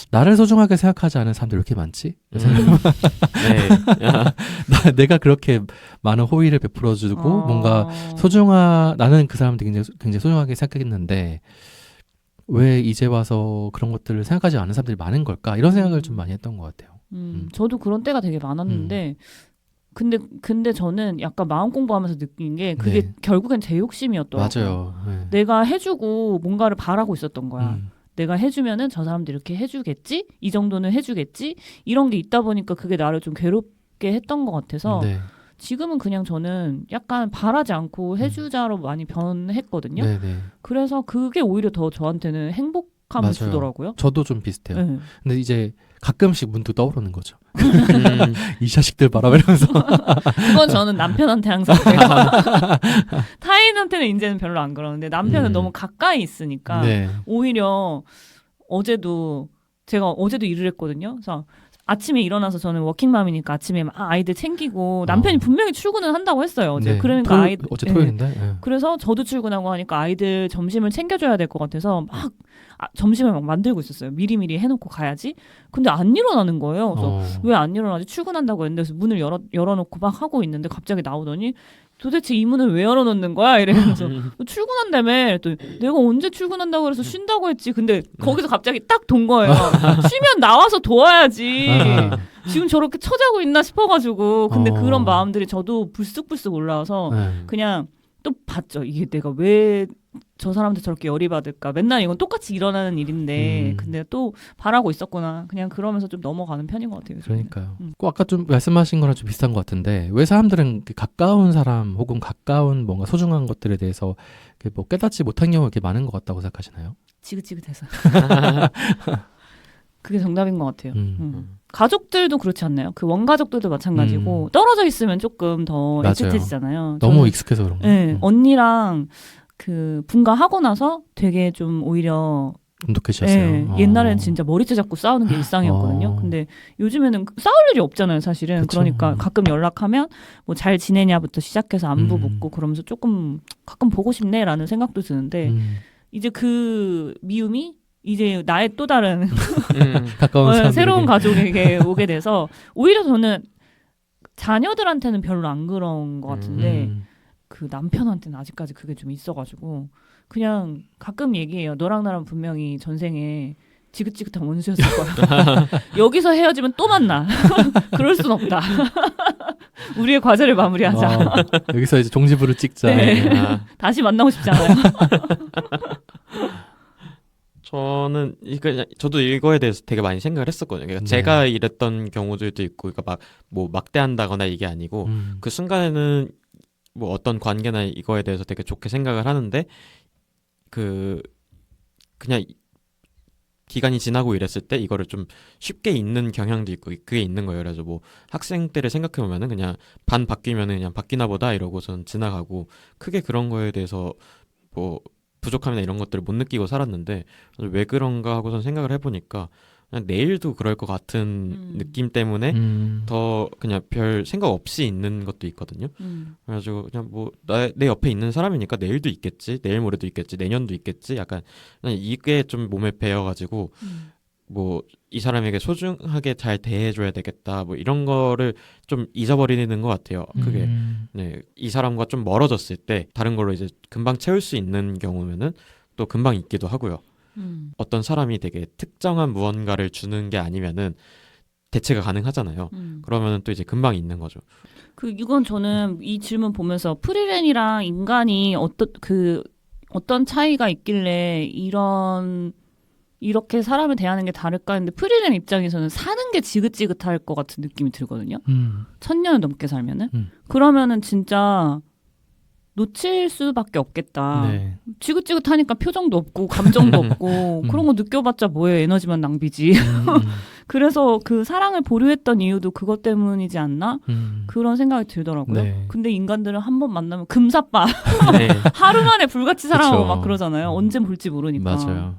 나를 소중하게 생각하지 않은 사람들이 왜 이렇게 많지? 네. 내가 그렇게 많은 호의를 베풀어주고 뭔가 나는 그 사람들이 굉장히 소중하게 생각했는데 왜 이제 와서 그런 것들을 생각하지 않는 사람들이 많은 걸까? 이런 생각을 좀 많이 했던 것 같아요. 저도 그런 때가 되게 많았는데 근데 저는 약간 마음 공부하면서 느낀 게 그게 네. 결국엔 제 욕심이었더라고요. 맞아요. 네. 내가 해주고 뭔가를 바라고 있었던 거야. 내가 해주면은 저 사람들이 이렇게 해주겠지? 이 정도는 해주겠지? 이런 게 있다 보니까 그게 나를 좀 괴롭게 했던 것 같아서 네. 지금은 그냥 저는 약간 바라지 않고 해주자로 많이 변했거든요. 네네. 그래서 그게 오히려 더 저한테는 행복감을 맞아요. 주더라고요. 저도 좀 비슷해요. 네. 근데 이제 가끔씩 문득 떠오르는 거죠. 이 자식들 바라봐 이러면서. 그건 저는 남편한테 항상 그래요. 타인한테는 이제는 별로 안 그러는데 남편은 너무 가까이 있으니까 네. 오히려 제가 어제도 일을 했거든요. 그래서 아침에 일어나서 저는 워킹맘이니까 아침에 막 아이들 챙기고 남편이 분명히 출근을 한다고 했어요. 어제. 네. 그러니까 어제 토요일인데. 네. 그래서 저도 출근하고 하니까 아이들 점심을 챙겨줘야 될 것 같아서 막 점심을 막 만들고 있었어요. 미리미리 해놓고 가야지. 근데 안 일어나는 거예요. 그래서 왜 안 일어나지? 출근한다고 했는데 그래서 문을 열어놓고 막 하고 있는데 갑자기 나오더니 도대체 이 문을 왜 열어놓는 거야? 이러면서 출근한다며. 또 내가 언제 출근한다고 그래서 쉰다고 했지. 근데 거기서 갑자기 딱 돈 거예요. 쉬면 나와서 도와야지. 지금 저렇게 처자고 있나 싶어가지고. 근데 그런 마음들이 저도 불쑥불쑥 올라와서 그냥 또 봤죠. 이게 내가 왜 저 사람한테 저렇게 열이 받을까. 맨날 이건 똑같이 일어나는 일인데 근데 또 바라고 있었구나. 그냥 그러면서 좀 넘어가는 편인 것 같아요. 그러니까요. 꼭 아까 좀 말씀하신 거랑 좀 비슷한 것 같은데 왜 사람들은 가까운 사람 혹은 가까운 뭔가 소중한 것들에 대해서 뭐 깨닫지 못한 경우가 이렇게 많은 것 같다고 생각하시나요? 지긋지긋해서. 그게 정답인 것 같아요. 가족들도 그렇지 않나요? 그 원가족들도 마찬가지고 떨어져 있으면 조금 더 맞아요. 애틋해지잖아요. 너무 익숙해서 그런 거예요. 네, 언니랑 그 분가하고 나서 되게 좀 오히려 돈독해지셨어요. 옛날에는 진짜 머리채 잡고 싸우는 게 일상이었거든요. 근데 요즘에는 싸울 일이 없잖아요, 사실은. 그쵸. 그러니까 가끔 연락하면 뭐 잘 지내냐부터 시작해서 안부 묻고 그러면서 조금 가끔 보고 싶네라는 생각도 드는데 이제 그 미움이 이제 나의 또 다른 가까운 사람들에게. 새로운 가족에게 오게 돼서 오히려 저는 자녀들한테는 별로 안 그런 것 같은데 그 남편한테는 아직까지 그게 좀 있어가지고 그냥 가끔 얘기해요. 너랑 나랑 분명히 전생에 지긋지긋한 원수였을 거야. 여기서 헤어지면 또 만나. 그럴 순 없다. 우리의 과제를 마무리하자. 여기서 이제 종지부를 찍자. 네. 다시 만나고 싶지 않아요. 저는 저도 이거에 대해서 되게 많이 생각을 했었거든요. 그러니까 제가 이랬던 경우들도 있고, 그러니까 뭐 막대한다거나 이게 아니고 그 순간에는 뭐 어떤 관계나 이거에 대해서 되게 좋게 생각을 하는데 그냥 기간이 지나고 이랬을 때 이거를 좀 쉽게 잊는 경향도 있고 그게 있는 거예요. 그래서 뭐 학생 때를 생각해 보면은 그냥 반 바뀌면은 그냥 바뀌나 보다 이러고선 지나가고 크게 그런 거에 대해서 뭐 부족함이나 이런 것들을 못 느끼고 살았는데 왜 그런가 하고선 생각을 해보니까 그냥 내일도 그럴 것 같은 느낌 때문에 더 그냥 별 생각 없이 있는 것도 있거든요. 그래가지고 그냥 뭐 내 옆에 있는 사람이니까 내일도 있겠지, 내일 모레도 있겠지, 내년도 있겠지. 약간 그냥 이게 좀 몸에 배어가지고 뭐 이 사람에게 소중하게 잘 대해줘야 되겠다. 뭐 이런 거를 좀 잊어버리는 것 같아요. 그게 네, 이 사람과 좀 멀어졌을 때 다른 걸로 이제 금방 채울 수 있는 경우면은 또 금방 있기도 하고요. 어떤 사람이 되게 특정한 무언가를 주는 게 아니면은 대체가 가능하잖아요. 그러면은 또 이제 금방 있는 거죠. 이건 저는 이 질문 보면서 프리랜이랑 인간이 어떤 차이가 있길래 이렇게 사람을 대하는 게 다를까 했는데 프리랜 입장에서는 사는 게 지긋지긋할 것 같은 느낌이 들거든요. 1000년을 넘게 살면은 그러면은 진짜 놓칠 수밖에 없겠다. 네. 지긋지긋하니까 표정도 없고 감정도 없고 그런 거 느껴봤자 뭐예요. 에너지만 낭비지. 그래서 그 사랑을 보류했던 이유도 그것 때문이지 않나? 그런 생각이 들더라고요. 네. 근데 인간들은 한 번 만나면 금사빠. 네. 하루 만에 불같이 사랑하고 그쵸. 막 그러잖아요. 언제 볼지 모르니까. 맞아요.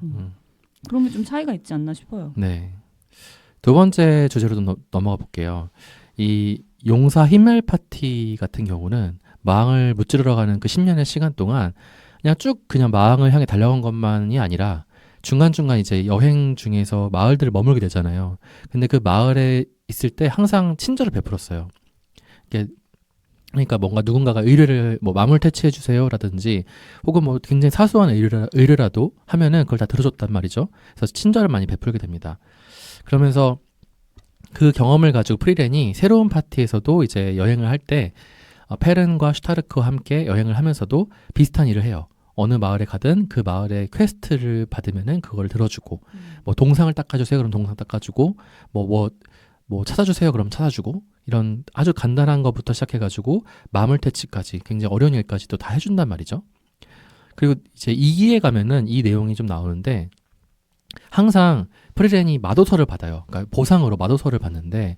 그런 게 좀 차이가 있지 않나 싶어요. 네. 두 번째 주제로 넘어가 볼게요. 이 용사 히멜 파티 같은 경우는 마왕을 무찌르러 가는 그 10년의 시간 동안 그냥 쭉 그냥 마왕을 향해 달려간 것만이 아니라 중간중간 이제 여행 중에서 마을들을 머물게 되잖아요. 근데 그 마을에 있을 때 항상 친절을 베풀었어요. 그러니까 뭔가 누군가가 의뢰를 뭐 마물 퇴치해 주세요라든지 혹은 뭐 굉장히 사소한 의뢰라도 하면은 그걸 다 들어줬단 말이죠. 그래서 친절을 많이 베풀게 됩니다. 그러면서 그 경험을 가지고 프리랜이 새로운 파티에서도 이제 여행을 할 때 페른과 슈타르크와 함께 여행을 하면서도 비슷한 일을 해요. 어느 마을에 가든 그 마을의 퀘스트를 받으면은 그걸 들어주고 뭐 동상을 닦아주세요 그럼 동상 닦아주고 뭐 찾아주세요 그럼 찾아주고 이런 아주 간단한 것부터 시작해가지고 마물퇴치까지 굉장히 어려운 일까지도 다 해준단 말이죠. 그리고 이제 2기에 가면은 이 내용이 좀 나오는데 항상 프리랜이 마도서를 받아요. 그러니까 보상으로 마도서를 받는데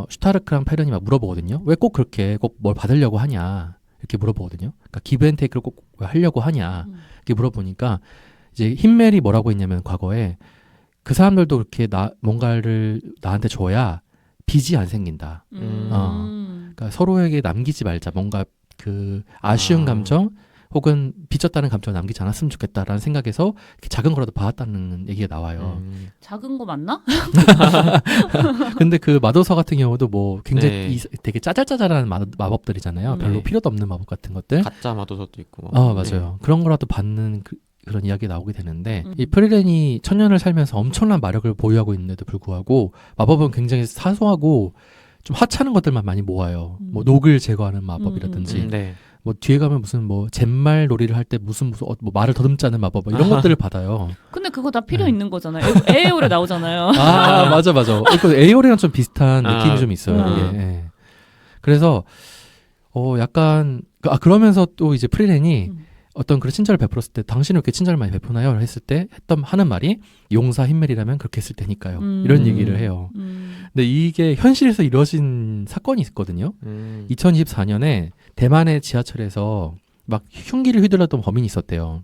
슈타르크랑 페른이 막 물어보거든요. 왜 꼭 그렇게 꼭 뭘 받으려고 하냐 이렇게 물어보거든요. 그러니까 기브앤테이크를 꼭 하려고 하냐 이렇게 물어보니까 이제 힘멜이 뭐라고 했냐면 과거에 그 사람들도 그렇게 뭔가를 나한테 줘야 빚이 안 생긴다. 그러니까 서로에게 남기지 말자. 뭔가 그 아쉬운 감정 혹은 빚졌다는 감정을 남기지 않았으면 좋겠다라는 생각에서 작은 거라도 받았다는 얘기가 나와요. 작은 거 맞나? 근데 그 마도서 같은 경우도 뭐 굉장히 되게 짜잘짜잘한 마법들이잖아요. 별로 필요도 없는 마법 같은 것들. 가짜 마도서도 있고. 맞아요. 그런 거라도 받는 그런 이야기가 나오게 되는데 이 프리랜이 1000년을 살면서 엄청난 마력을 보유하고 있는데도 불구하고 마법은 굉장히 사소하고 좀 하찮은 것들만 많이 모아요. 뭐 녹을 제거하는 마법이라든지 뭐 뒤에 가면 무슨 뭐 잿말 놀이를 할 때 무슨 뭐 말을 더듬자는 마법 이런 것들을 받아요. 근데 그거 다 필요 있는 거잖아요. 에어에 나오잖아요. 맞아. 에이오레랑 좀 비슷한 느낌이 좀 있어요. 예. 그래서 약간 그러면서 또 이제 프리랜이 어떤 그런 친절을 베풀었을 때 당신은 왜 이렇게 친절을 많이 베푸나요? 했을 때 하는 말이 용사 힘멜이라면 그렇게 했을 테니까요. 이런 얘기를 해요. 근데 이게 현실에서 이루어진 사건이 있거든요. 2024년에 대만의 지하철에서 막 흉기를 휘둘렀던 범인이 있었대요.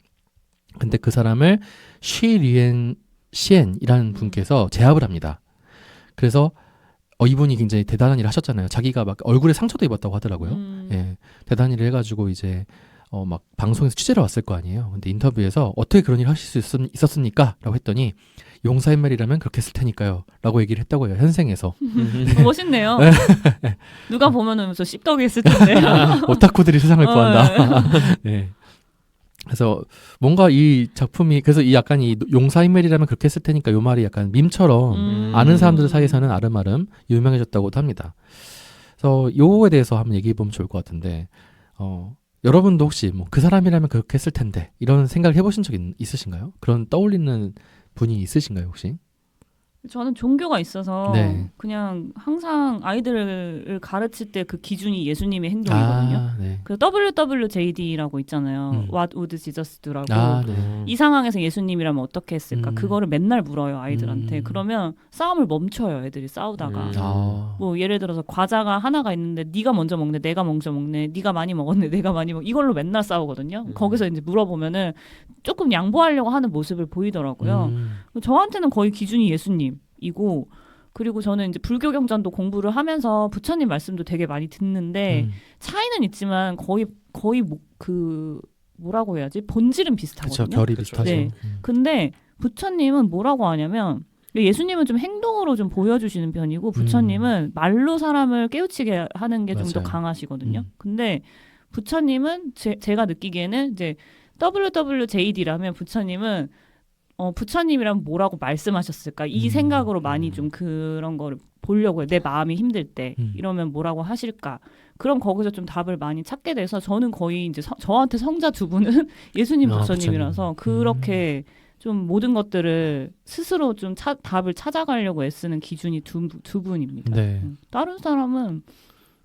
근데 그 사람을 쉬리엔 시엔이라는 분께서 제압을 합니다. 그래서 이분이 굉장히 대단한 일을 하셨잖아요. 자기가 막 얼굴에 상처도 입었다고 하더라고요. 예, 대단한 일을 해가지고 이제 막 방송에서 취재를 왔을 거 아니에요. 근데 인터뷰에서 어떻게 그런 일을 하실 수 있었습니까? 라고 했더니 용사인말이라면 그렇게 했을 테니까요. 라고 얘기를 했다고 해요. 현생에서. 멋있네요. 누가 보면은 저 씹덕이 있을 텐데. 오타쿠들이 세상을 구한다. 네. 그래서 뭔가 이 작품이 그래서 이 약간 이 용사인멜이라면 그렇게 했을 테니까 요 말이 약간 밈처럼 아는 사람들 사이에서는 아름아름 유명해졌다고도 합니다. 그래서 요거에 대해서 한번 얘기해 보면 좋을 것 같은데 여러분도 혹시 뭐 그 사람이라면 그렇게 했을 텐데 이런 생각을 해보신 적 있으신가요? 그런 떠올리는 분이 있으신가요 혹시? 저는 종교가 있어서 네. 그냥 항상 아이들을 가르칠 때 그 기준이 예수님의 행동이거든요. 네. 그 WWJD라고 있잖아요. What would Jesus do라고. 네. 이 상황에서 예수님이라면 어떻게 했을까? 그거를 맨날 물어요 아이들한테. 그러면 싸움을 멈춰요 애들이 싸우다가. 뭐 예를 들어서 과자가 하나가 있는데 네가 먼저 먹네, 내가 먼저 먹네, 네가 많이 먹었네, 내가 많이 먹. 이걸로 맨날 싸우거든요. 거기서 이제 물어보면은 조금 양보하려고 하는 모습을 보이더라고요. 저한테는 거의 기준이 예수님이고. 그리고 저는 이제 불교 경전도 공부를 하면서 부처님 말씀도 되게 많이 듣는데 차이는 있지만 거의 그 뭐라고 해야지 본질은 비슷하거든요. 그렇죠. 결이 비슷하죠. 네. 근데 부처님은 뭐라고 하냐면 예수님은 좀 행동으로 좀 보여주시는 편이고 부처님은 말로 사람을 깨우치게 하는 게 좀 더 강하시거든요. 근데 부처님은 제가 느끼기에는 이제 WWJD라면 부처님은 부처님이란 뭐라고 말씀하셨을까 이 생각으로 많이 좀 그런 거를 보려고 해요. 내 마음이 힘들 때 이러면 뭐라고 하실까. 그럼 거기서 좀 답을 많이 찾게 돼서 저는 거의 이제 저한테 성자 두 분은 예수님 부처님이라서 그렇게 좀 모든 것들을 스스로 좀 답을 찾아가려고 애쓰는 기준이 두 분입니다. 네. 다른 사람은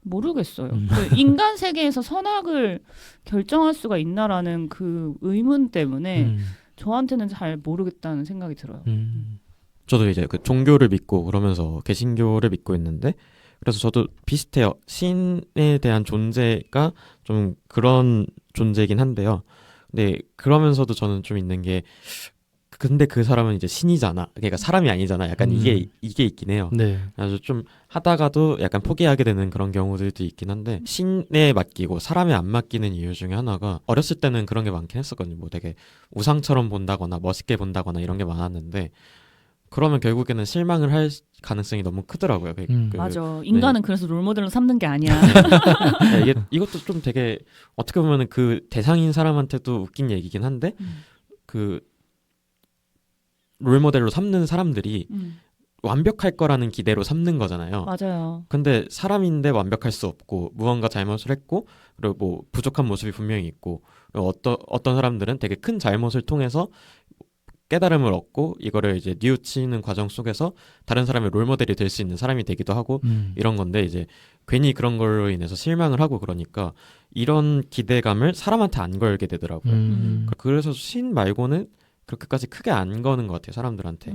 모르겠어요. 그 인간 세계에서 선악을 결정할 수가 있나라는 그 의문 때문에 저한테는 잘 모르겠다는 생각이 들어요. 저도 이제 그 종교를 믿고 그러면서 개신교를 믿고 있는데 그래서 저도 비슷해요. 신에 대한 존재가 좀 그런 존재이긴 한데요. 근데 그러면서도 저는 좀 있는 게 근데 그 사람은 이제 신이잖아. 그러니까 사람이 아니잖아. 약간 이게 있긴 해요. 네. 그래서 좀 하다가도 약간 포기하게 되는 그런 경우들도 있긴 한데 신에 맡기고 사람에 안 맡기는 이유 중에 하나가 어렸을 때는 그런 게 많긴 했었거든요. 뭐 되게 우상처럼 본다거나 멋있게 본다거나 이런 게 많았는데 그러면 결국에는 실망을 할 가능성이 너무 크더라고요. 맞아. 인간은 그래서 롤모델로 삼는 게 아니야. 이것도 좀 되게 어떻게 보면 그 대상인 사람한테도 웃긴 얘기긴 한데 그 롤모델로 삼는 사람들이 완벽할 거라는 기대로 삼는 거잖아요. 맞아요. 근데 사람인데 완벽할 수 없고 무언가 잘못을 했고 그리고 뭐 부족한 모습이 분명히 있고 그리고 어떤 사람들은 되게 큰 잘못을 통해서 깨달음을 얻고 이거를 이제 뉘우치는 과정 속에서 다른 사람의 롤모델이 될 수 있는 사람이 되기도 하고 이런 건데 이제 괜히 그런 걸로 인해서 실망을 하고 그러니까 이런 기대감을 사람한테 안 걸게 되더라고요. 그래서 신 말고는 그렇게까지 크게 안 거는 것 같아요, 사람들한테.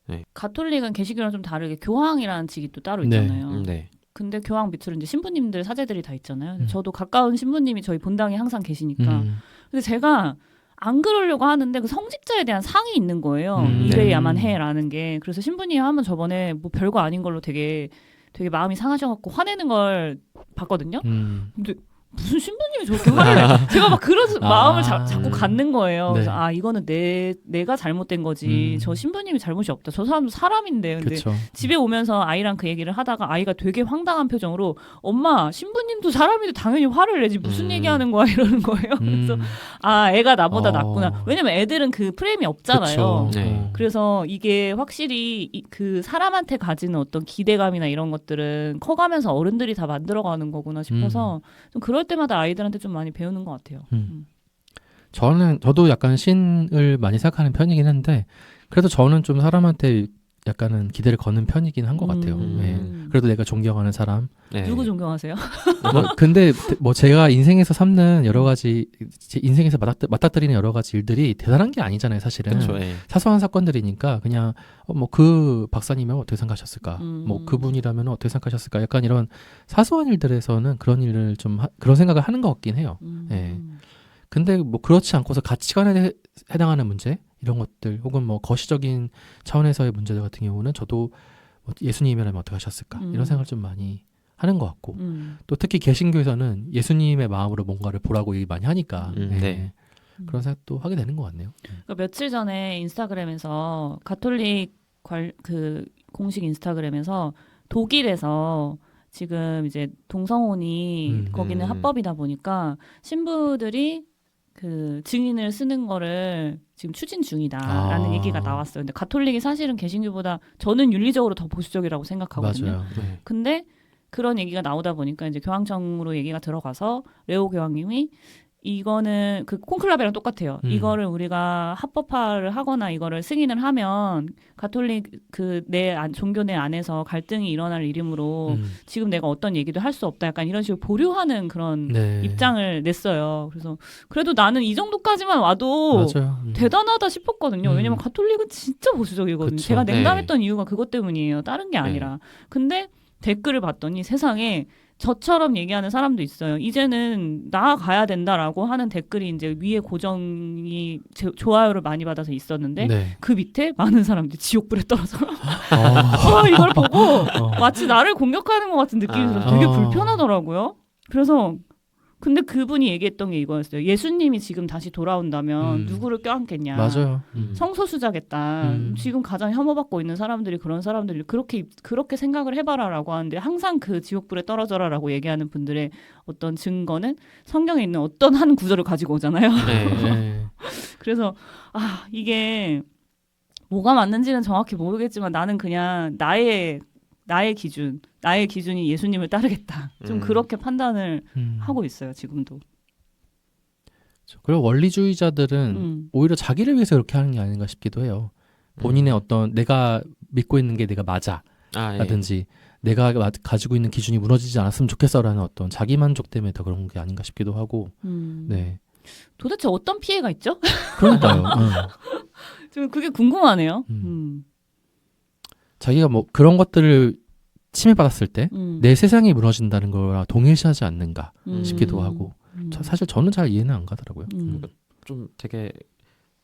네. 가톨릭은 개신교랑 좀 다르게 교황이라는 직이 또 따로 있잖아요. 네. 근데 교황 밑으로 이제 신부님들 사제들이 다 있잖아요. 저도 가까운 신부님이 저희 본당에 항상 계시니까. 근데 제가 안 그러려고 하는데 그 성직자에 대한 상이 있는 거예요. 이래야만 해라는 게. 그래서 신부님 하면 저번에 뭐 별거 아닌 걸로 되게 마음이 상하셔갖고 화내는 걸 봤거든요. 근데 무슨 신부님이 저렇게 화를 내? 제가 막 그런 마음을 자꾸 갖는 거예요. 네. 그래서 이거는 내가 잘못된 거지. 저 신부님이 잘못이 없다. 저 사람도 사람인데. 근데 그쵸. 집에 오면서 아이랑 그 얘기를 하다가 아이가 되게 황당한 표정으로 엄마 신부님도 사람인데 당연히 화를 내지 무슨 얘기하는 거야 이러는 거예요. 그래서 애가 나보다 낫구나. 왜냐면 애들은 그 프레임이 없잖아요. 네. 그래서 이게 확실히 그 사람한테 가지는 어떤 기대감이나 이런 것들은 커가면서 어른들이 다 만들어가는 거구나 싶어서 좀 그럴 때마다 아이들한테 좀 많이 배우는 것 같아요. 저도 약간 신을 많이 생각하는 편이긴 한데 그래도 저는 좀 사람한테 약간은 기대를 거는 편이긴 한 것 같아요. 네. 그래도 내가 존경하는 사람. 네. 누구 존경하세요? 근데 뭐 제가 인생에서 삼는 여러 가지 제 인생에서 맞닥뜨리는 여러 가지 일들이 대단한 게 아니잖아요, 사실은. 그쵸, 네. 사소한 사건들이니까 그냥 뭐 그 박사님은 어떻게 생각하셨을까? 뭐 그분이라면 어떻게 생각하셨을까? 약간 이런 사소한 일들에서는 그런 일을 좀 그런 생각을 하는 것 같긴 해요. 네. 근데 뭐 그렇지 않고서 가치관에 해당하는 문제 이런 것들 혹은 뭐 거시적인 차원에서의 문제들 같은 경우는 저도 뭐 예수님이라면 어떻게 하셨을까 이런 생각을 좀 많이 하는 것 같고 또 특히 개신교에서는 예수님의 마음으로 뭔가를 보라고 얘기 많이 하니까 네. 그런 생각도 하게 되는 것 같네요. 그러니까 며칠 전에 인스타그램에서 가톨릭 그 공식 인스타그램에서 독일에서 지금 이제 동성혼이 거기는 합법이다 보니까 신부들이 그 증인을 쓰는 거를 지금 추진 중이다라는 얘기가 나왔어요. 근데 가톨릭이 사실은 개신교보다 저는 윤리적으로 더 보수적이라고 생각하거든요. 맞아요. 네. 근데 그런 얘기가 나오다 보니까 이제 교황청으로 얘기가 들어가서 레오 교황님이 이거는 그 콘클라베랑 똑같아요. 이거를 우리가 합법화를 하거나 이거를 승인을 하면 가톨릭 그 내 종교 내 안에서 갈등이 일어날 일이므로 지금 내가 어떤 얘기도 할 수 없다. 약간 이런 식으로 보류하는 그런 네. 입장을 냈어요. 그래서 그래도 나는 이 정도까지만 와도 맞아요. 대단하다 싶었거든요. 왜냐면 가톨릭은 진짜 보수적이거든요. 그쵸. 제가 냉담했던 네. 이유가 그것 때문이에요. 다른 게 네. 아니라. 근데 댓글을 봤더니 세상에 저처럼 얘기하는 사람도 있어요. 이제는 나아가야 된다라고 하는 댓글이 이제 위에 고정이 좋아요를 많이 받아서 있었는데 네. 그 밑에 많은 사람들이 지옥불에 떨어져. 어. 이걸 보고 마치 나를 공격하는 것 같은 느낌이 들어서 되게 어. 불편하더라고요. 그래서 근데 그분이 얘기했던 게 이거였어요. 예수님이 지금 다시 돌아온다면 누구를 껴안겠냐. 맞아요. 성소수자겠다. 지금 가장 혐오받고 있는 사람들이 그런 사람들이 그렇게 생각을 해봐라라고 하는데 항상 그 지옥불에 떨어져라라고 얘기하는 분들의 어떤 증거는 성경에 있는 어떤 한 구절을 가지고 오잖아요. 네. 그래서 이게 뭐가 맞는지는 정확히 모르겠지만 나는 그냥 나의 기준이 예수님을 따르겠다. 좀 그렇게 판단을 하고 있어요. 지금도. 그리고 원리주의자들은 오히려 자기를 위해서 그렇게 하는 게 아닌가 싶기도 해요. 본인의 어떤 내가 믿고 있는 게 내가 맞아 라든지 내가 가지고 있는 기준이 무너지지 않았으면 좋겠어라는 어떤 자기만족 때문에 더 그런 게 아닌가 싶기도 하고. 네. 도대체 어떤 피해가 있죠? 그러니까요. 좀 그게 궁금하네요. 자기가 뭐 그런 것들을 침해받았을 때 내 세상이 무너진다는 거랑 동일시하지 않는가 싶기도 하고. 사실 저는 잘 이해는 안 가더라고요. 좀 되게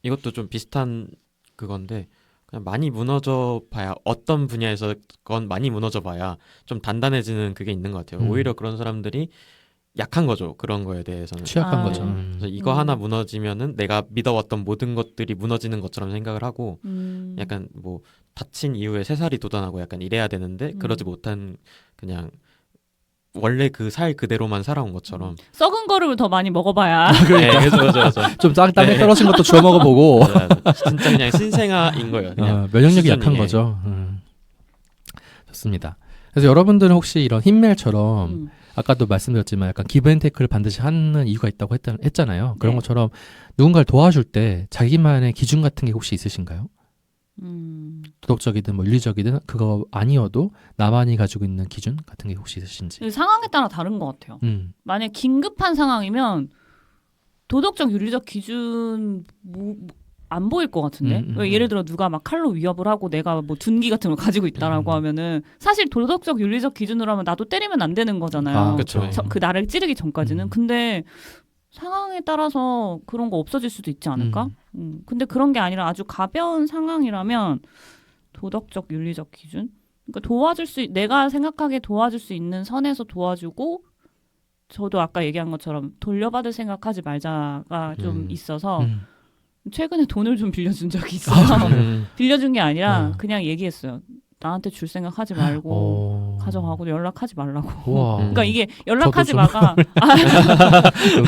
이것도 좀 비슷한 그건데 그냥 많이 무너져 봐야 어떤 분야에서 건 많이 무너져 봐야 좀 단단해지는 그게 있는 것 같아요. 오히려 그런 사람들이 약한 거죠. 그런 거에 대해서는 취약한 거죠. 그래서 이거 하나 무너지면은 내가 믿어왔던 모든 것들이 무너지는 것처럼 생각을 하고 약간 뭐 다친 이후에 새살이 돋아나고 약간 이래야 되는데 그러지 못한 그냥 원래 그 살 그대로만 살아온 것처럼 썩은 거를 더 많이 먹어봐야. 네, 그렇죠. 좀 땅에 떨어진 것도 주워 먹어보고. 진짜 그냥 신생아인 거예요. 그냥 면역력이 수준이. 약한 거죠. 좋습니다. 그래서 여러분들은 혹시 이런 힘멜처럼 아까도 말씀드렸지만 약간 기브앤테이크를 반드시 하는 이유가 있다고 했잖아요. 그런 것처럼 누군가를 도와줄 때 자기만의 기준 같은 게 혹시 있으신가요? 도덕적이든 뭐 윤리적이든 그거 아니어도 나만이 가지고 있는 기준 같은 게 혹시 있으신지. 상황에 따라 다른 것 같아요. 만약 긴급한 상황이면 도덕적 윤리적 기준 안 보일 것 같은데. 예를 들어 누가 막 칼로 위협을 하고 내가 뭐 둔기 같은 걸 가지고 있다라고 하면은 사실 도덕적 윤리적 기준으로 하면 나도 때리면 안 되는 거잖아요. 그렇죠. 그 나를 찌르기 전까지는. 근데 상황에 따라서 그런 거 없어질 수도 있지 않을까? 근데 그런 게 아니라 아주 가벼운 상황이라면 도덕적 윤리적 기준? 그러니까 내가 생각하기에 도와줄 수 있는 선에서 도와주고 저도 아까 얘기한 것처럼 돌려받을 생각하지 말자가 좀 있어서 최근에 돈을 좀 빌려준 적이 있어요. 빌려준 게 아니라 그냥 얘기했어요. 나한테 줄 생각하지 말고 가져가고 연락하지 말라고. 그러니까 이게 연락하지 마가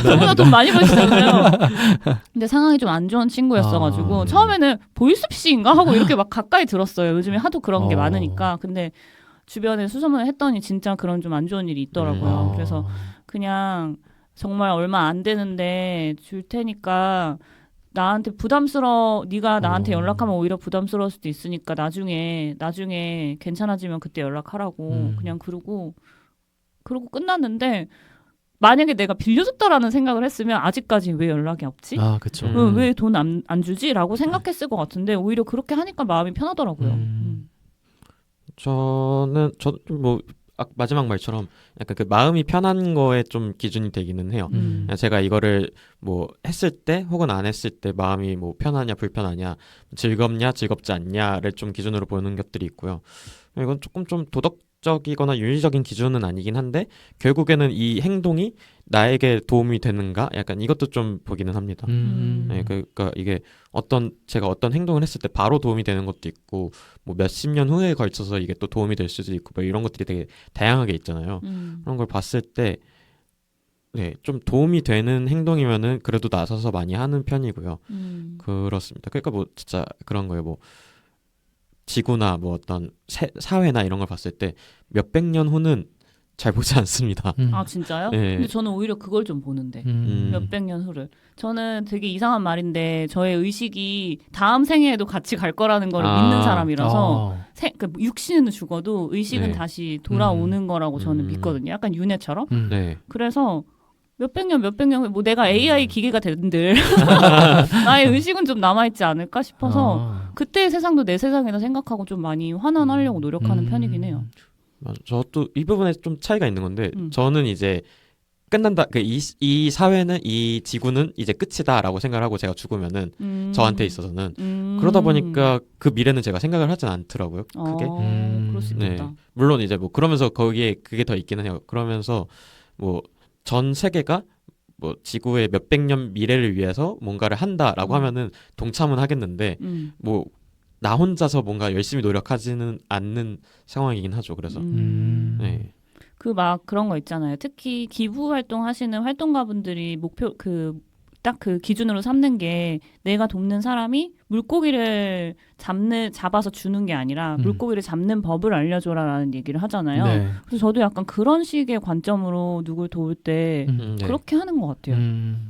저보다 돈 많이 벌시잖아요. 근데 상황이 좀 안 좋은 친구였어가지고 처음에는 보이스피싱인가 하고 이렇게 막 가까이 들었어요. 요즘에 하도 그런 게 많으니까. 근데 주변에 수소문을 했더니 진짜 그런 좀 안 좋은 일이 있더라고요. 그래서 그냥 정말 얼마 안 되는데 줄 테니까 나한테 네가 나한테 연락하면 오히려 부담스러울 수도 있으니까 나중에 괜찮아지면 그때 연락하라고 그냥 그러고 끝났는데 만약에 내가 빌려줬다라는 생각을 했으면 아직까지 왜 연락이 없지? 그렇죠. 왜 돈 안 주지? 라고 생각했을 것 같은데 오히려 그렇게 하니까 마음이 편하더라고요. 저는 뭐 마지막 말처럼 약간 그 마음이 편한 거에 좀 기준이 되기는 해요. 제가 이거를 뭐 했을 때 혹은 안 했을 때 마음이 뭐 편하냐 불편하냐 즐겁냐 즐겁지 않냐를 좀 기준으로 보는 것들이 있고요. 이건 조금 좀 도덕적이거나 윤리적인 기준은 아니긴 한데 결국에는 이 행동이 나에게 도움이 되는가 약간 이것도 좀 보기는 합니다. 네, 그러니까 이게 제가 어떤 행동을 했을 때 바로 도움이 되는 것도 있고 뭐 몇십 년 후에 걸쳐서 이게 또 도움이 될 수도 있고 뭐 이런 것들이 되게 다양하게 있잖아요. 그런 걸 봤을 때 네, 좀 도움이 되는 행동이면은 그래도 나서서 많이 하는 편이고요. 그렇습니다. 그러니까 뭐 진짜 그런 거예요. 뭐 지구나 뭐 어떤 사회나 이런 걸 봤을 때 몇백 년 후는 잘 보지 않습니다. 아 진짜요? 네. 근데 저는 오히려 그걸 좀 보는데 몇백 년 후를. 저는 되게 이상한 말인데 저의 의식이 다음 생에도 같이 갈 거라는 걸 믿는 사람이라서 그러니까 육신은 죽어도 의식은 네. 다시 돌아오는 거라고 저는 믿거든요. 약간 윤회처럼. 네. 그래서 몇백 년 뭐 내가 AI 기계가 된들 나의 의식은 좀 남아있지 않을까 싶어서 그때의 세상도 내 세상이다 생각하고 좀 많이 환원하려고 노력하는 편이긴 해요. 저도 이 부분에 좀 차이가 있는 건데 저는 이제 끝난다. 이 사회는 이 지구는 이제 끝이다라고 생각을 하고 제가 죽으면은 저한테 있어서는 그러다 보니까 그 미래는 제가 생각을 하진 않더라고요. 크게. 그럴 수 있겠다. 네. 물론 이제 뭐 그러면서 거기에 그게 더 있기는 해요. 그러면서 뭐 전 세계가 뭐 지구의 몇백 년 미래를 위해서 뭔가를 한다라고 하면은 동참은 하겠는데 뭐 나 혼자서 뭔가 열심히 노력하지는 않는 상황이긴 하죠. 그래서 네. 그 막 그런 거 있잖아요. 특히 기부 활동 하시는 활동가분들이 목표 딱 그 기준으로 삼는 게 내가 돕는 사람이 물고기를 잡아서 주는 게 아니라 물고기를 잡는 법을 알려줘라라는 얘기를 하잖아요. 네. 그래서 저도 약간 그런 식의 관점으로 누굴 도울 때 네. 그렇게 하는 것 같아요.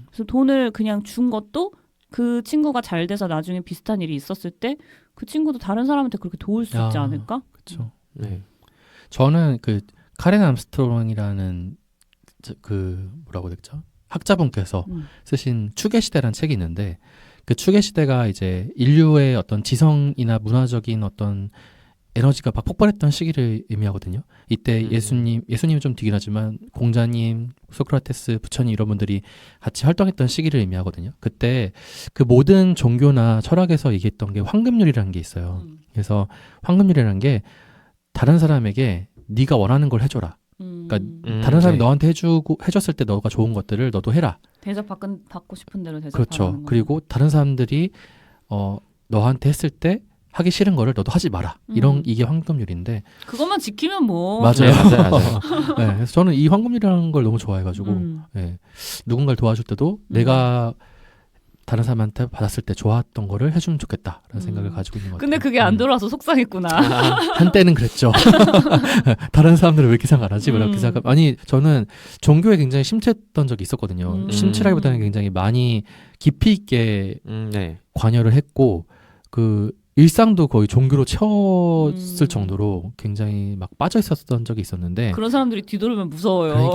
그래서 돈을 그냥 준 것도 그 친구가 잘 돼서 나중에 비슷한 일이 있었을 때 그 친구도 다른 사람한테 그렇게 도울 수 있지 않을까? 그렇죠. 네. 저는 그 카렌 암스트롱이라는 그 뭐라고 됐죠? 학자분께서 쓰신 추계 시대라는 책이 있는데 그 추계 시대가 이제 인류의 어떤 지성이나 문화적인 어떤 에너지가 막 폭발했던 시기를 의미하거든요. 이때 예수님은 좀 뒤긴 하지만 공자님, 소크라테스, 부처님 이런 분들이 같이 활동했던 시기를 의미하거든요. 그때 그 모든 종교나 철학에서 얘기했던 게 황금률이라는 게 있어요. 그래서 황금률이라는 게 다른 사람에게 네가 원하는 걸 해줘라. 그러니까 다른 사람이 네. 너한테 해줬을 때 너가 좋은 것들을 너도 해라. 대접 받고 싶은 대로 대접하는 그렇죠. 그리고 다른 사람들이 너한테 했을 때 하기 싫은 거를 너도 하지 마라. 이게 황금률인데 그것만 지키면 뭐 맞아요. 맞아요. 네, 그래서 저는 이 황금률이라는 걸 너무 좋아해가지고 네, 누군가를 도와줄 때도 내가 다른 사람한테 받았을 때 좋았던 거를 해주면 좋겠다라는 생각을 가지고 있는 것 같아요. 근데 그게 안 돌아서 속상했구나. 한때는 그랬죠. 다른 사람들은 왜 이렇게 생각 안 하지? 이렇게 생각. 아니 저는 종교에 굉장히 심취했던 적이 있었거든요. 심취라기보다는 굉장히 많이 깊이 있게 네. 관여를 했고 그 일상도 거의 종교로 채웠을 정도로 굉장히 막 빠져 있었던 적이 있었는데 그런 사람들이 뒤돌으면 무서워요.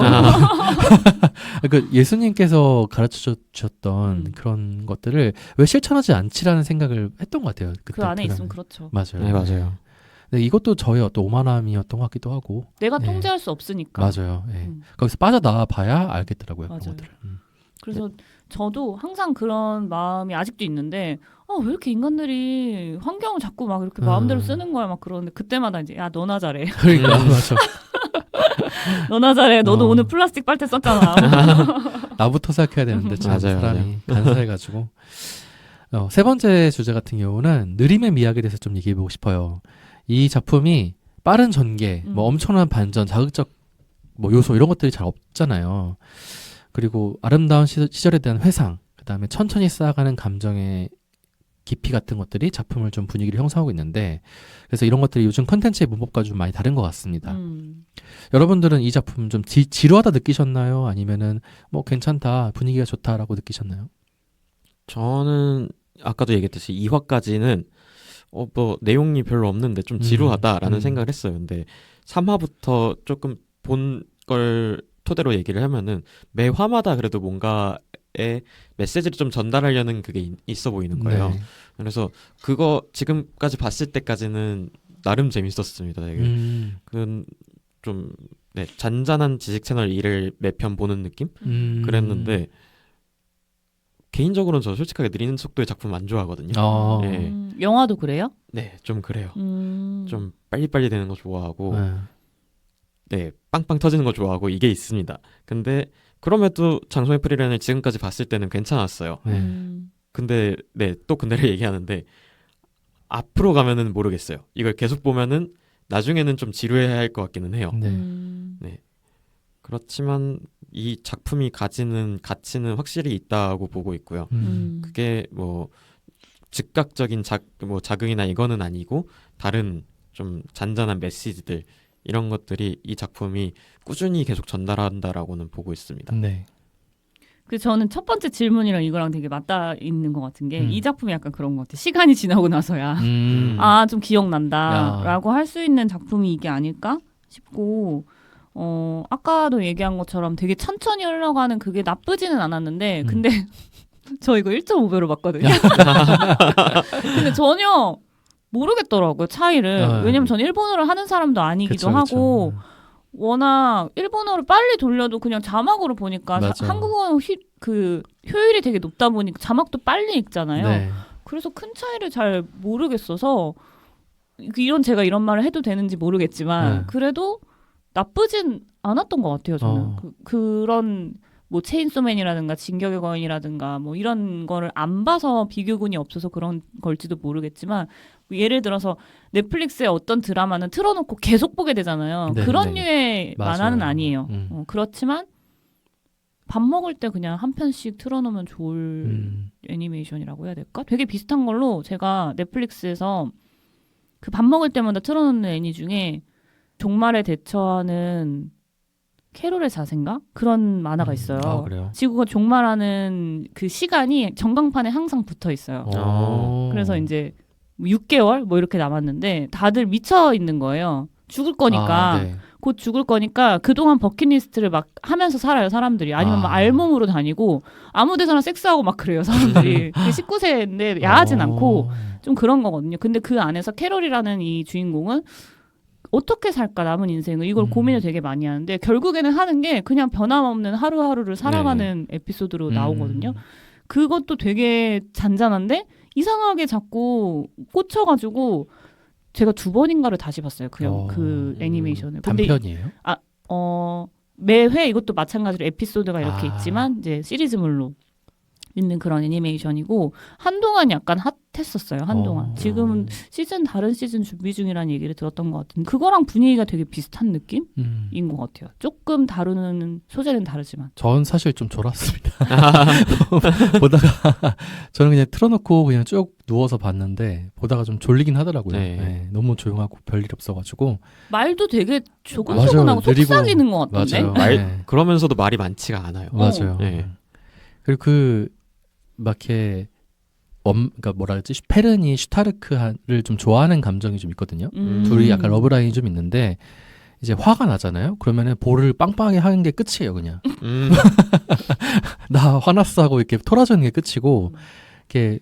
그러니까 예수님께서 가르쳐 주셨던 그런 것들을 왜 실천하지 않지라는 생각을 했던 것 같아요. 그 안에 있으면 그렇죠. 맞아요. 네, 맞아요. 근데 이것도 저의 어떤 오만함이었던 것 같기도 하고. 내가 네. 통제할 수 없으니까. 맞아요. 네. 거기서 빠져나와 봐야 알겠더라고요. 그런 맞아요. 것들을. 그래서 저도 항상 그런 마음이 아직도 있는데 왜 이렇게 인간들이 환경을 자꾸 막 이렇게 마음대로 쓰는 거야 막 그러는데 그때마다 이제 야 너나 잘해. 그러니까 맞아. 너나 잘해. 너도 오늘 플라스틱 빨대 썼잖아. 나부터 생각해야 되는데 참 맞아요, 사람이 간사해가지고. 세 번째 주제 같은 경우는 느림의 미학에 대해서 좀 얘기해보고 싶어요. 이 작품이 빠른 전개, 뭐 엄청난 반전, 자극적 뭐 요소 이런 것들이 잘 없잖아요. 그리고 아름다운 시절에 대한 회상, 그 다음에 천천히 쌓아가는 감정의 깊이 같은 것들이 작품을 좀 분위기를 형성하고 있는데 그래서 이런 것들이 요즘 컨텐츠의 문법과 좀 많이 다른 것 같습니다. 여러분들은 이 작품 좀 지루하다 느끼셨나요? 아니면은 뭐 괜찮다, 분위기가 좋다라고 느끼셨나요? 저는 아까도 얘기했듯이 2화까지는 뭐 내용이 별로 없는데 좀 지루하다라는 생각을 했어요. 근데 3화부터 조금 본 걸 토대로 얘기를 하면은 매 화마다 그래도 뭔가의 메시지를 좀 전달하려는 그게 있어 보이는 거예요. 네. 그래서 그거 지금까지 봤을 때까지는 나름 재밌었습니다. 되게 그건 좀 네, 잔잔한 지식 채널 1을 매편 보는 느낌? 그랬는데 개인적으로는 저 솔직하게 느리는 속도의 작품 안 좋아하거든요. 네. 영화도 그래요? 네, 좀 그래요. 좀 빨리빨리 되는 거 좋아하고 네, 빵빵 터지는 거 좋아하고 이게 있습니다. 근데 그럼에도 장송의 프리랜을 지금까지 봤을 때는 괜찮았어요. 근데 네, 또 근데를 얘기하는데 앞으로 가면은 모르겠어요. 이걸 계속 보면은 나중에는 좀 지루해야 할 것 같기는 해요. 네. 그렇지만 이 작품이 가지는 가치는 확실히 있다고 보고 있고요. 그게 뭐 즉각적인 자극이나 이거는 아니고 다른 좀 잔잔한 메시지들이 이런 것들이 이 작품이 꾸준히 계속 전달한다라고는 보고 있습니다. 네. 그 저는 첫 번째 질문이랑 이거랑 되게 맞닿아 있는 것 같은 게 이 작품이 약간 그런 것 같아요. 시간이 지나고 나서야 아, 좀 기억난다라고 할 수 있는 작품이 이게 아닐까 싶고 아까도 얘기한 것처럼 되게 천천히 흘러가는 그게 나쁘지는 않았는데 근데 저 이거 1.5배로 봤거든요. 근데 전혀 모르겠더라고요, 차이를. 왜냐면 전 일본어를 하는 사람도 아니기도 하고 워낙 일본어를 빨리 돌려도 그냥 자막으로 보니까 한국어는 그 효율이 되게 높다 보니까 자막도 빨리 읽잖아요. 네. 그래서 큰 차이를 잘 모르겠어서 이런 제가 이런 말을 해도 되는지 모르겠지만 그래도 나쁘진 않았던 것 같아요. 저는 그런 뭐 체인소맨이라든가 진격의 거인이라든가 뭐 이런 거를 안 봐서 비교군이 없어서 그런 걸지도 모르겠지만 예를 들어서 넷플릭스에 어떤 드라마는 틀어놓고 계속 보게 되잖아요. 네, 그런 네. 류의 만화는 아니에요. 음. 그렇지만 밥 먹을 때 그냥 한 편씩 틀어놓으면 좋을 애니메이션이라고 해야 될까? 되게 비슷한 걸로 제가 넷플릭스에서 그 밥 먹을 때마다 틀어놓는 애니 중에 종말에 대처하는 캐롤의 자생가? 그런 만화가 있어요. 아, 그래요? 지구가 종말하는 그 시간이 전광판에 항상 붙어 있어요. 그래서 이제 6개월 뭐 이렇게 남았는데 다들 미쳐 있는 거예요. 죽을 거니까. 네. 곧 죽을 거니까 그동안 버킷리스트를 막 하면서 살아요, 사람들이. 아니면 막 알몸으로 다니고 아무 데서나 섹스하고 막 그래요, 사람들이. 19세인데 야하진 않고 좀 그런 거거든요. 근데 그 안에서 캐롤이라는 이 주인공은 어떻게 살까 남은 인생을 이걸 고민을 되게 많이 하는데 결국에는 하는 게 그냥 변함없는 하루하루를 살아가는 에피소드로 나오거든요. 그것도 되게 잔잔한데 이상하게 자꾸 꽂혀가지고 제가 2번인가를 다시 봤어요. 그 애니메이션을. 근데 단편이에요? 매회 이것도 마찬가지로 에피소드가 이렇게 있지만 이제 시리즈물로 있는 그런 애니메이션이고 한동안 약간 핫했었어요. 한동안. 지금은 다른 시즌 준비 중이라는 얘기를 들었던 것 같은데 그거랑 분위기가 되게 비슷한 느낌인 것 같아요. 조금 다루는 소재는 다르지만. 전 사실 좀 졸았습니다. 보다가 저는 그냥 틀어놓고 그냥 쭉 누워서 봤는데 보다가 좀 졸리긴 하더라고요. 네, 너무 조용하고 별일 없어가지고 말도 되게 조곤조곤하고 속삭이는 것 같던데. 맞아요. 그러면서도 말이 많지가 않아요. 맞아요. 그리고 막 이렇게 그러니까 뭐라 그러지? 페른이 슈타르크를 좀 좋아하는 감정이 좀 있거든요. 둘이 약간 러브라인이 좀 있는데 이제 화가 나잖아요. 그러면은 볼을 빵빵하게 하는 게 끝이에요, 그냥. 나 화났어 하고 이렇게 토라지는 게 끝이고 이렇게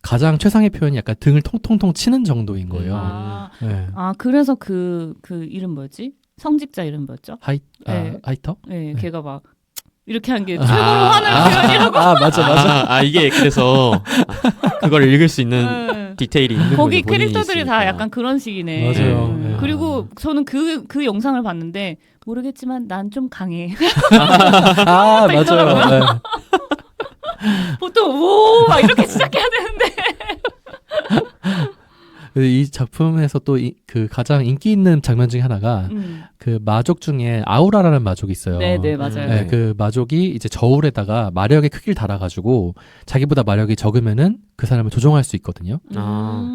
가장 최상의 표현이 약간 등을 통통통 치는 정도인 거예요. 그래서 그 이름 뭐였지? 성직자 이름 뭐였죠? 하이터? 네, 걔가 막 이렇게 한 게 최고로 화는 표현이라고. 맞아. 이게 그래서 그걸 읽을 수 있는 디테일이 있는 거기 거죠, 캐릭터들이 있으니까. 다 약간 그런 식이네. 맞아요. 그리고 저는 그 영상을 봤는데 모르겠지만 난 좀 강해. 맞아요. 보통 오 막 이렇게 시작해야 되는데. 이 작품에서 또 그 가장 인기 있는 장면 중에 하나가 그 마족 중에 아우라라는 마족이 있어요. 네, 맞아요. 그 마족이 이제 저울에다가 마력의 크기를 달아가지고 자기보다 마력이 적으면은 그 사람을 조종할 수 있거든요.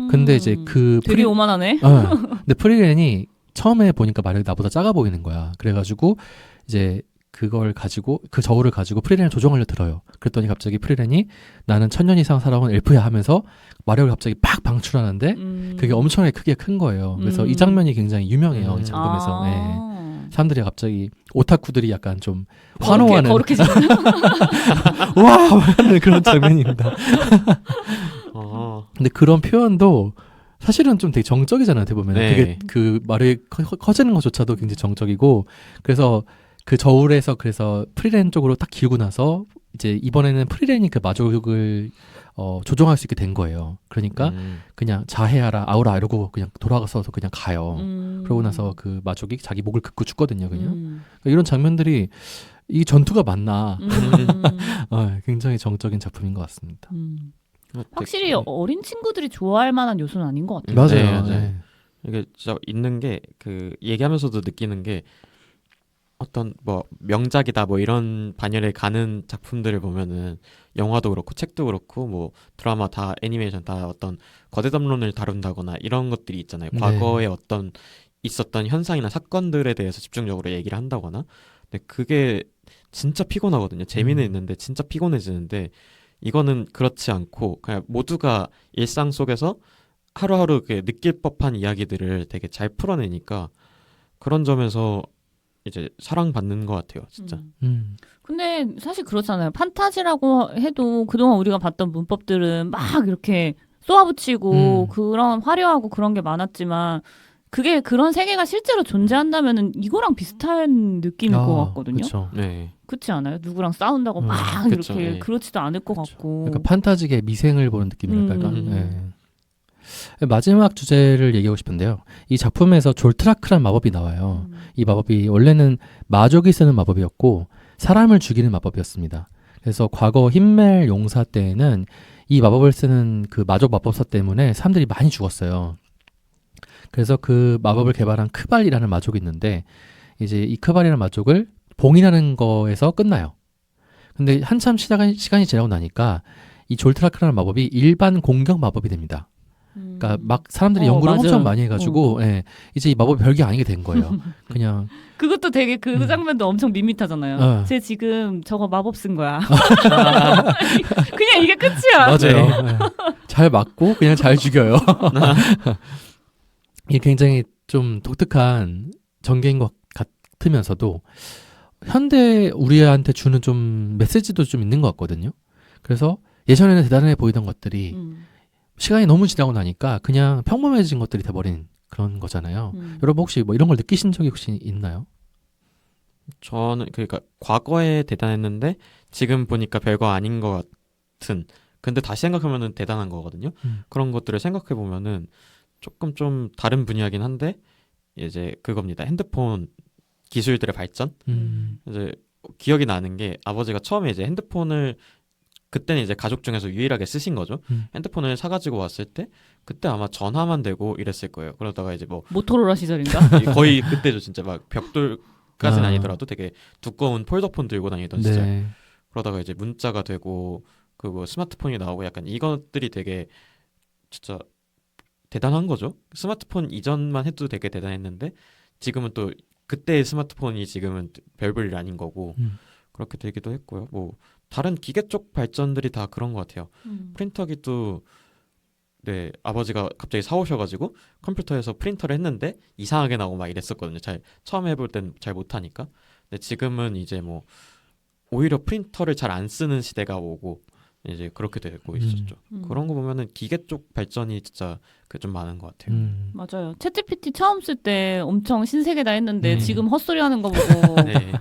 근데 이제 되게 오만하네. 근데 프리렌이 처음에 보니까 마력이 나보다 작아 보이는 거야. 그래가지고 이제 그걸 가지고 그 저울을 가지고 프리렌을 조종하려 들어요. 그랬더니 갑자기 프리렌이 나는 1000년 이상 살아온 엘프야 하면서 마력을 갑자기 팍 방출하는데 그게 엄청나게 크게 큰 거예요. 그래서 이 장면이 굉장히 유명해요. 이 작품에서. 사람들이 갑자기 오타쿠들이 약간 좀 환호하는 거룩해지는 와 하는 그런 장면입니다. 근데 그런 표현도 사실은 좀 되게 정적이잖아요. 어떻게 보면 그게 그 말이 커지는 것조차도 굉장히 정적이고 그래서 그 저울에서 그래서 프리렌 쪽으로 딱 기울고 나서 이제 이번에는 프리렌이 그 마족을 조종할 수 있게 된 거예요. 그러니까 그냥 자해하라 아우라 이러고 그냥 돌아가서 그냥 가요. 그러고 나서 그 마족이 자기 목을 긋고 죽거든요. 그냥 그러니까 이런 장면들이 이 전투가 맞나 굉장히 정적인 작품인 것 같습니다. 확실히 어린 친구들이 좋아할 만한 요소는 아닌 것 같아요. 맞아요. 이게 진짜 있는 게 그 얘기하면서도 느끼는 게 어떤 뭐 명작이다 뭐 이런 반열에 가는 작품들을 보면은 영화도 그렇고 책도 그렇고 뭐 드라마 다 애니메이션 다 어떤 거대 담론을 다룬다거나 이런 것들이 있잖아요. 과거의 어떤 있었던 현상이나 사건들에 대해서 집중적으로 얘기를 한다거나 근데 그게 진짜 피곤하거든요. 재미는 있는데 진짜 피곤해지는데 이거는 그렇지 않고 그냥 모두가 일상 속에서 하루하루 느낄 법한 이야기들을 되게 잘 풀어내니까 그런 점에서 이제 사랑받는 것 같아요, 진짜. 근데 사실 그렇잖아요. 판타지라고 해도 그동안 우리가 봤던 문법들은 막 이렇게 쏘아붙이고 그런 화려하고 그런 게 많았지만 그게 그런 세계가 실제로 존재한다면은 이거랑 비슷한 느낌일 것 같거든요. 그쵸. 네. 그렇지 않아요? 누구랑 싸운다고 막 그쵸, 이렇게 네. 그렇지도 않을 것 같고. 그러니까 판타지계 미생을 보는 느낌이랄까요. 네. 마지막 주제를 얘기하고 싶은데요. 이 작품에서 졸트라크란 마법이 나와요. 이 마법이 원래는 마족이 쓰는 마법이었고 사람을 죽이는 마법이었습니다. 그래서 과거 힌멜 용사 때에는 이 마법을 쓰는 그 마족 마법사 때문에 사람들이 많이 죽었어요. 그래서 그 마법을 개발한 크발이라는 마족이 있는데 이제 이 크발이라는 마족을 봉인하는 거에서 끝나요. 근데 한참 시간이 지나고 나니까 이 졸트라크라는 마법이 일반 공격 마법이 됩니다. 그러니까 막 사람들이 연구를 맞아요. 엄청 많이 해가지고 예, 이제 이 마법이 별게 아니게 된 거예요. 그냥 그것도 되게 그 장면도 엄청 밋밋하잖아요. 쟤 지금 저거 마법 쓴 거야. 그냥 이게 끝이야. 맞아요. 예. 잘 맞고 그냥 잘 죽여요. 이게 굉장히 좀 독특한 전개인 것 같으면서도 현대 우리한테 주는 좀 메시지도 좀 있는 것 같거든요. 그래서 예전에는 대단해 보이던 것들이 시간이 너무 지나고 나니까 그냥 평범해진 것들이 돼버린 그런 거잖아요. 여러분 혹시 뭐 이런 걸 느끼신 적이 혹시 있나요? 저는 그러니까 과거에 대단했는데 지금 보니까 별거 아닌 것 같은 근데 다시 생각하면은 대단한 거거든요. 그런 것들을 생각해 보면은 조금 좀 다른 분야긴 한데 이제 그겁니다. 핸드폰 기술들의 발전. 이제 기억이 나는 게 아버지가 처음에 이제 핸드폰을 그때는 이제 가족 중에서 유일하게 쓰신 거죠. 핸드폰을 사가지고 왔을 때 그때 아마 전화만 되고 이랬을 거예요. 그러다가 이제 뭐 모토로라 시절인가? 거의 그때죠. 진짜 막 벽돌까지는 아니더라도 되게 두꺼운 폴더폰 들고 다니던 시절. 네. 그러다가 이제 문자가 되고 그 뭐 스마트폰이 나오고 약간 이것들이 되게 진짜 대단한 거죠. 스마트폰 이전만 해도 되게 대단했는데 지금은 또 그때의 스마트폰이 지금은 별볼일 아닌 거고 그렇게 되기도 했고요. 뭐 다른 기계 쪽 발전들이 다 그런 것 같아요. 프린터기도 네 아버지가 갑자기 사오셔가지고 컴퓨터에서 프린터를 했는데 이상하게 나오고 막 이랬었거든요. 처음 해볼 땐 잘 못하니까. 근데 지금은 이제 뭐 오히려 프린터를 잘 안 쓰는 시대가 오고 이제 그렇게 되고 있었죠. 그런 거 보면은 기계 쪽 발전이 진짜 좀 많은 것 같아요. 맞아요. 챗GPT 처음 쓸 때 엄청 신세계다 했는데 지금 헛소리 하는 거 보고 네.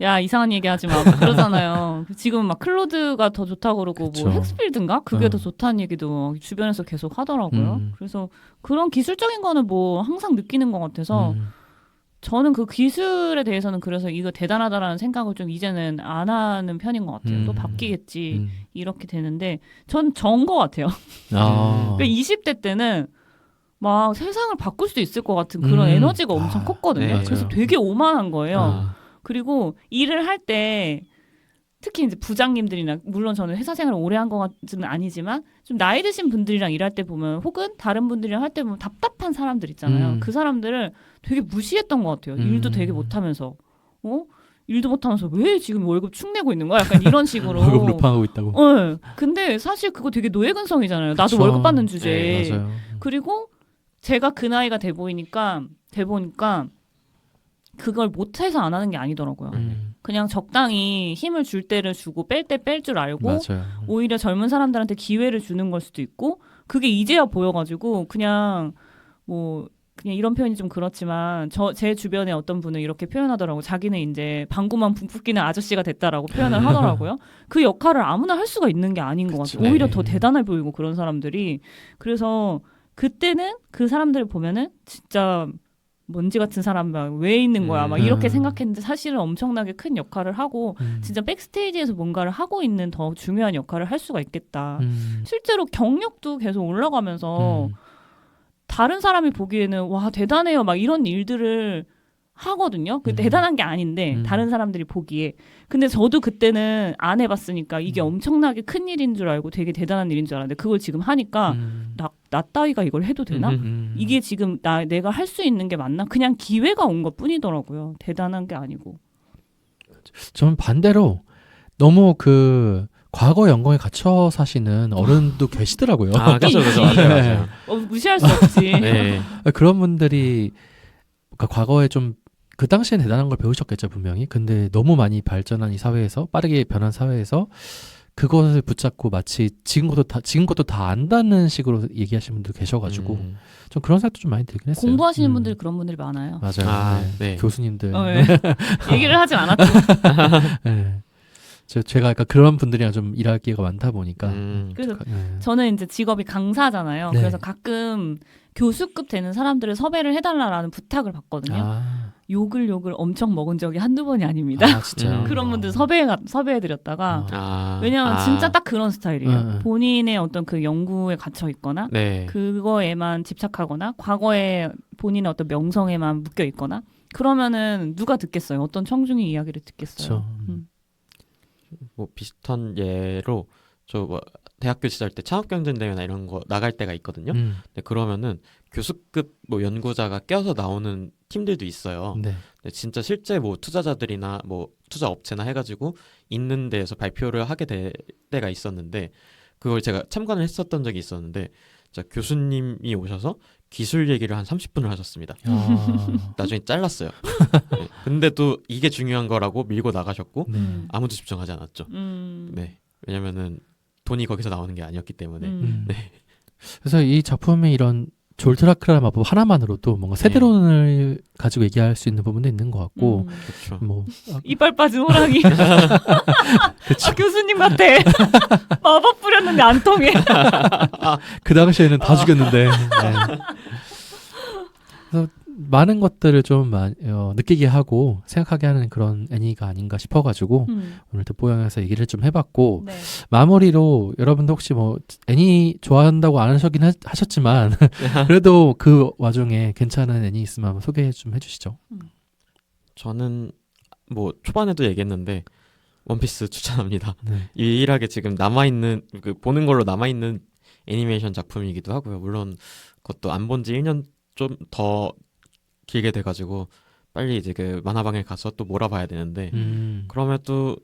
야 이상한 얘기하지 마 그러잖아요. 지금 막 클로드가 더 좋다고 그러고 그쵸. 뭐 헥스필드인가 그게 더 좋다는 얘기도 주변에서 계속 하더라고요. 그래서 그런 기술적인 거는 뭐 항상 느끼는 것 같아서 저는 그 기술에 대해서는 그래서 이거 대단하다라는 생각을 좀 이제는 안 하는 편인 것 같아요. 또 바뀌겠지 이렇게 되는데 전 전 것 같아요. 그러니까 20대 때는 막 세상을 바꿀 수 있을 것 같은 그런 에너지가 엄청 컸거든요. 네, 그래서 맞아요. 되게 오만한 거예요. 그리고 일을 할 때 특히 이제 부장님들이나 물론 저는 회사 생활을 오래 한 것은 아니지만 좀 나이 드신 분들이랑 일할 때 보면 혹은 다른 분들이랑 할 때 보면 답답한 사람들 있잖아요. 그 사람들을 되게 무시했던 것 같아요. 일도 되게 못하면서 일도 못하면서 왜 지금 월급 축 내고 있는 거야? 약간 이런 식으로. 월급 루팡하고 있다고. 네. 근데 사실 그거 되게 노예근성이잖아요. 나도 그쵸. 월급 받는 주제에. 네, 맞아요. 그리고 제가 그 나이가 돼 보니까 그걸 못해서 안 하는 게 아니더라고요. 그냥 적당히 힘을 줄 때를 주고 뺄 때 뺄 줄 알고 맞아요. 오히려 젊은 사람들한테 기회를 주는 걸 수도 있고 그게 이제야 보여가지고 그냥 이런 표현이 좀 그렇지만 제 주변에 어떤 분은 이렇게 표현하더라고요. 자기는 이제 방구만 붕붕 끼는 아저씨가 됐다라고 표현을 하더라고요. 그 역할을 아무나 할 수가 있는 게 아닌 것 같아요. 오히려 더 대단해 보이고 그런 사람들이. 그래서 그때는 그 사람들을 보면은 진짜 먼지 같은 사람 막 왜 있는 거야 막 이렇게 생각했는데 사실은 엄청나게 큰 역할을 하고 진짜 백스테이지에서 뭔가를 하고 있는 더 중요한 역할을 할 수가 있겠다. 실제로 경력도 계속 올라가면서 다른 사람이 보기에는 와 대단해요 막 이런 일들을 하거든요. 그 대단한 게 아닌데 다른 사람들이 보기에. 근데 저도 그때는 안 해봤으니까 이게 엄청나게 큰 일인 줄 알고 되게 대단한 일인 줄 알았는데 그걸 지금 하니까 나 따위가 이걸 해도 되나? 이게 지금 내가 할 수 있는 게 맞나? 그냥 기회가 온 것뿐이더라고요. 대단한 게 아니고. 저는 반대로 너무 그 과거 영광에 갇혀 사시는 어른도 계시더라고요. 아, 그죠. 맞아요. 무시할 수 없지. 네. 그런 분들이 그러니까 과거에 좀 그 당시엔 대단한 걸 배우셨겠죠 분명히. 근데 너무 많이 발전한 이 사회에서 빠르게 변한 사회에서 그것을 붙잡고 마치 지금 것도 다 안다는 식으로 얘기하시는 분들 계셔가지고 좀 그런 생각도 좀 많이 들긴 했어요. 공부하시는 분들이 그런 분들이 많아요. 맞아요. 네. 교수님들. 네. 얘기를 하진 않았죠. 네. 제가 약간 그런 분들이랑 좀 일할 기회가 많다 보니까. 그래서 저는 이제 직업이 강사잖아요. 네. 그래서 가끔 교수급 되는 사람들을 섭외를 해달라는 부탁을 받거든요. 욕을 엄청 먹은 적이 한두 번이 아닙니다. 진짜요? 그런 분들 섭외해드렸다가 왜냐하면 진짜 딱 그런 스타일이에요. 본인의 어떤 그 연구에 gat혀 있거나 네. 그거에만 집착하거나 과거에 본인의 어떤 명성에만 묶여 있거나 그러면은 누가 듣겠어요? 어떤 청중이 이야기를 듣겠어요? 뭐 비슷한 예로 저 대학교 시절 때 창업경쟁대회나 이런 거 나갈 때가 있거든요. 근데 그러면은 교수급 뭐 연구자가 껴서 나오는 팀들도 있어요. 네. 근데 진짜 실제 뭐 투자자들이나 뭐 투자 업체나 해가지고 있는 데에서 발표를 하게 될 때가 있었는데 그걸 제가 참관을 했었던 적이 있었는데 진짜 교수님이 오셔서 기술 얘기를 한 30분을 하셨습니다. 나중에 잘랐어요. 네. 근데 또 이게 중요한 거라고 밀고 나가셨고 아무도 집중하지 않았죠. 네. 왜냐면은 돈이 거기서 나오는 게 아니었기 때문에. 네. 그래서 이 작품의 이런 졸트라크라는 마법 하나만으로도 뭔가 세대론을 가지고 얘기할 수 있는 부분도 있는 것 같고, 그렇죠. 뭐 이빨 빠진 호랑이. 교수님 같아. 마법 뿌렸는데 안 통해. 그 당시에는 다 죽였는데. 네. 그래서 많은 것들을 좀 느끼게 하고 생각하게 하는 그런 애니가 아닌가 싶어가지고 오늘 득보영에서 얘기를 좀 해봤고 네. 마무리로 여러분도 혹시 뭐 애니 좋아한다고 안 하셨긴 하셨지만 그래도 그 와중에 괜찮은 애니 있으면 한번 소개 좀 해주시죠. 저는 뭐 초반에도 얘기했는데 원피스 추천합니다. 네. 유일하게 지금 남아있는 그 보는 걸로 남아있는 애니메이션 작품이기도 하고요. 물론 그것도 안 본 지 1년 좀 더 길게 돼가지고 빨리 이제 그 만화방에 가서 또 몰아봐야 되는데 그럼에도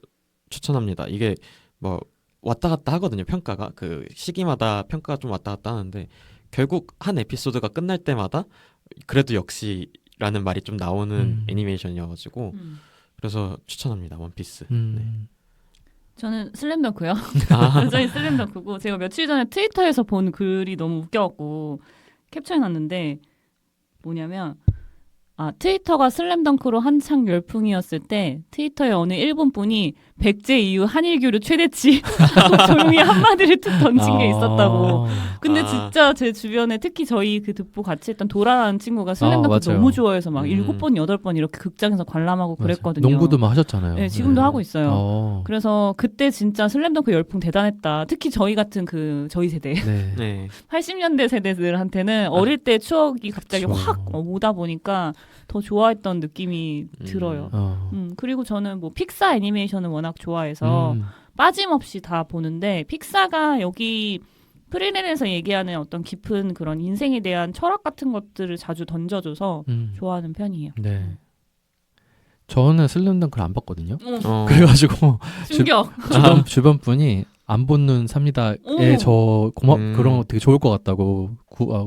추천합니다. 이게 뭐 왔다 갔다 하거든요. 평가가 그 시기마다 평가가 좀 왔다 갔다 하는데 결국 한 에피소드가 끝날 때마다 그래도 역시라는 말이 좀 나오는 애니메이션이어가지고 그래서 추천합니다. 원피스. 네. 저는 슬램덩크요. 저희 슬램덩크고 제가 며칠 전에 트위터에서 본 글이 너무 웃겨갖고 캡처해놨는데 뭐냐면 트위터가 슬램덩크로 한창 열풍이었을 때 트위터에 어느 일본 분이 백제 이후 한일교류 최대치 조용히 한마디를 툭 던진 게 있었다고. 근데 진짜 제 주변에 특히 저희 그 득보 같이 했던 도라라는 친구가 슬램덩크 너무 좋아해서 막 7번, 8번 이렇게 극장에서 관람하고 그랬거든요. 농구도 막 하셨잖아요. 네, 지금도 하고 있어요. 그래서 그때 진짜 슬램덩크 열풍 대단했다. 특히 저희 같은 저희 세대. 네. 80년대 세대들한테는 어릴 때 추억이 갑자기 확 오다 보니까 더 좋아했던 느낌이 들어요. 그리고 저는 뭐 픽사 애니메이션을 워낙 좋아해서 빠짐없이 다 보는데 픽사가 여기 프리랜에서 얘기하는 어떤 깊은 그런 인생에 대한 철학 같은 것들을 자주 던져줘서 좋아하는 편이에요. 네. 저는 슬램덩크를 안 봤거든요. 그래가지고 충격. 주변 분이 안 본 눈 삽니다에 저 그런 거 되게 좋을 것 같다고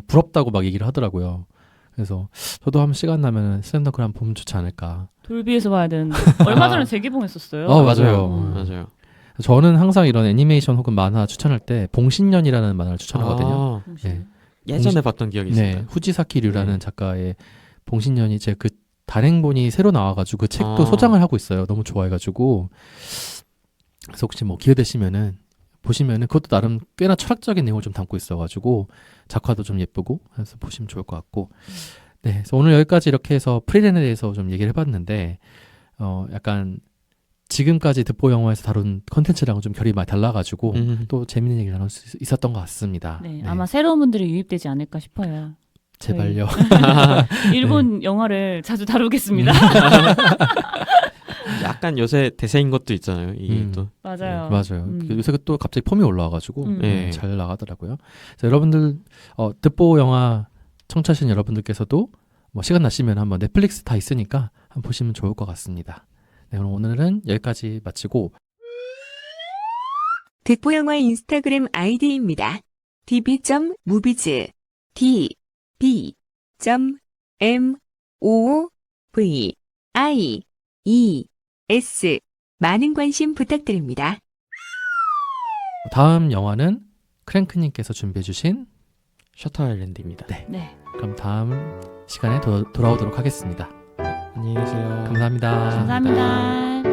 부럽다고 막 얘기를 하더라고요. 그래서 저도 한번 시간 나면 슬램덩크를 한번 보면 좋지 않을까. 돌비에서 봐야 되는데 얼마 전에 재개봉했었어요. 맞아요. 저는 항상 이런 애니메이션 혹은 만화 추천할 때 봉신년이라는 만화를 추천하거든요. 네. 예전에 봤던 기억이 있습니다. 네, 후지사키류라는 작가의 봉신년이 제 그 단행본이 새로 나와가지고 그 책도 소장을 하고 있어요. 너무 좋아해가지고. 그래서 혹시 뭐 기회 되시면은 보시면은 그것도 나름 꽤나 철학적인 내용을 좀 담고 있어가지고 작화도 좀 예쁘고 해서 보시면 좋을 것 같고. 네, 그래서 오늘 여기까지 이렇게 해서 프리랜에 대해서 좀 얘기를 해봤는데 약간 지금까지 득보 영화에서 다룬 컨텐츠랑은 좀 결이 많이 달라가지고 또 재밌는 얘기를 나눌 수 있었던 것 같습니다. 네, 아마 새로운 분들이 유입되지 않을까 싶어요. 제발요. 일본 영화를 자주 다루겠습니다. 약간 요새 대세인 것도 있잖아요. 이게 또. 맞아요. 맞아요. 요새 또 갑자기 폼이 올라와가지고 네. 잘 나가더라고요. 그래서 여러분들 듣보 영화 청취하신 여러분들께서도 뭐 시간 나시면 한번 넷플릭스 다 있으니까 한번 보시면 좋을 것 같습니다. 네, 그럼 오늘은 여기까지 마치고 듣보영화 인스타그램 아이디입니다. db.movies db.movies 많은 관심 부탁드립니다. 다음 영화는 크랭크님께서 준비해주신 셔터 아일랜드입니다. 네. 네. 그럼 다음 시간에 돌아오도록 하겠습니다. 안녕히 계세요. 감사합니다. 감사합니다.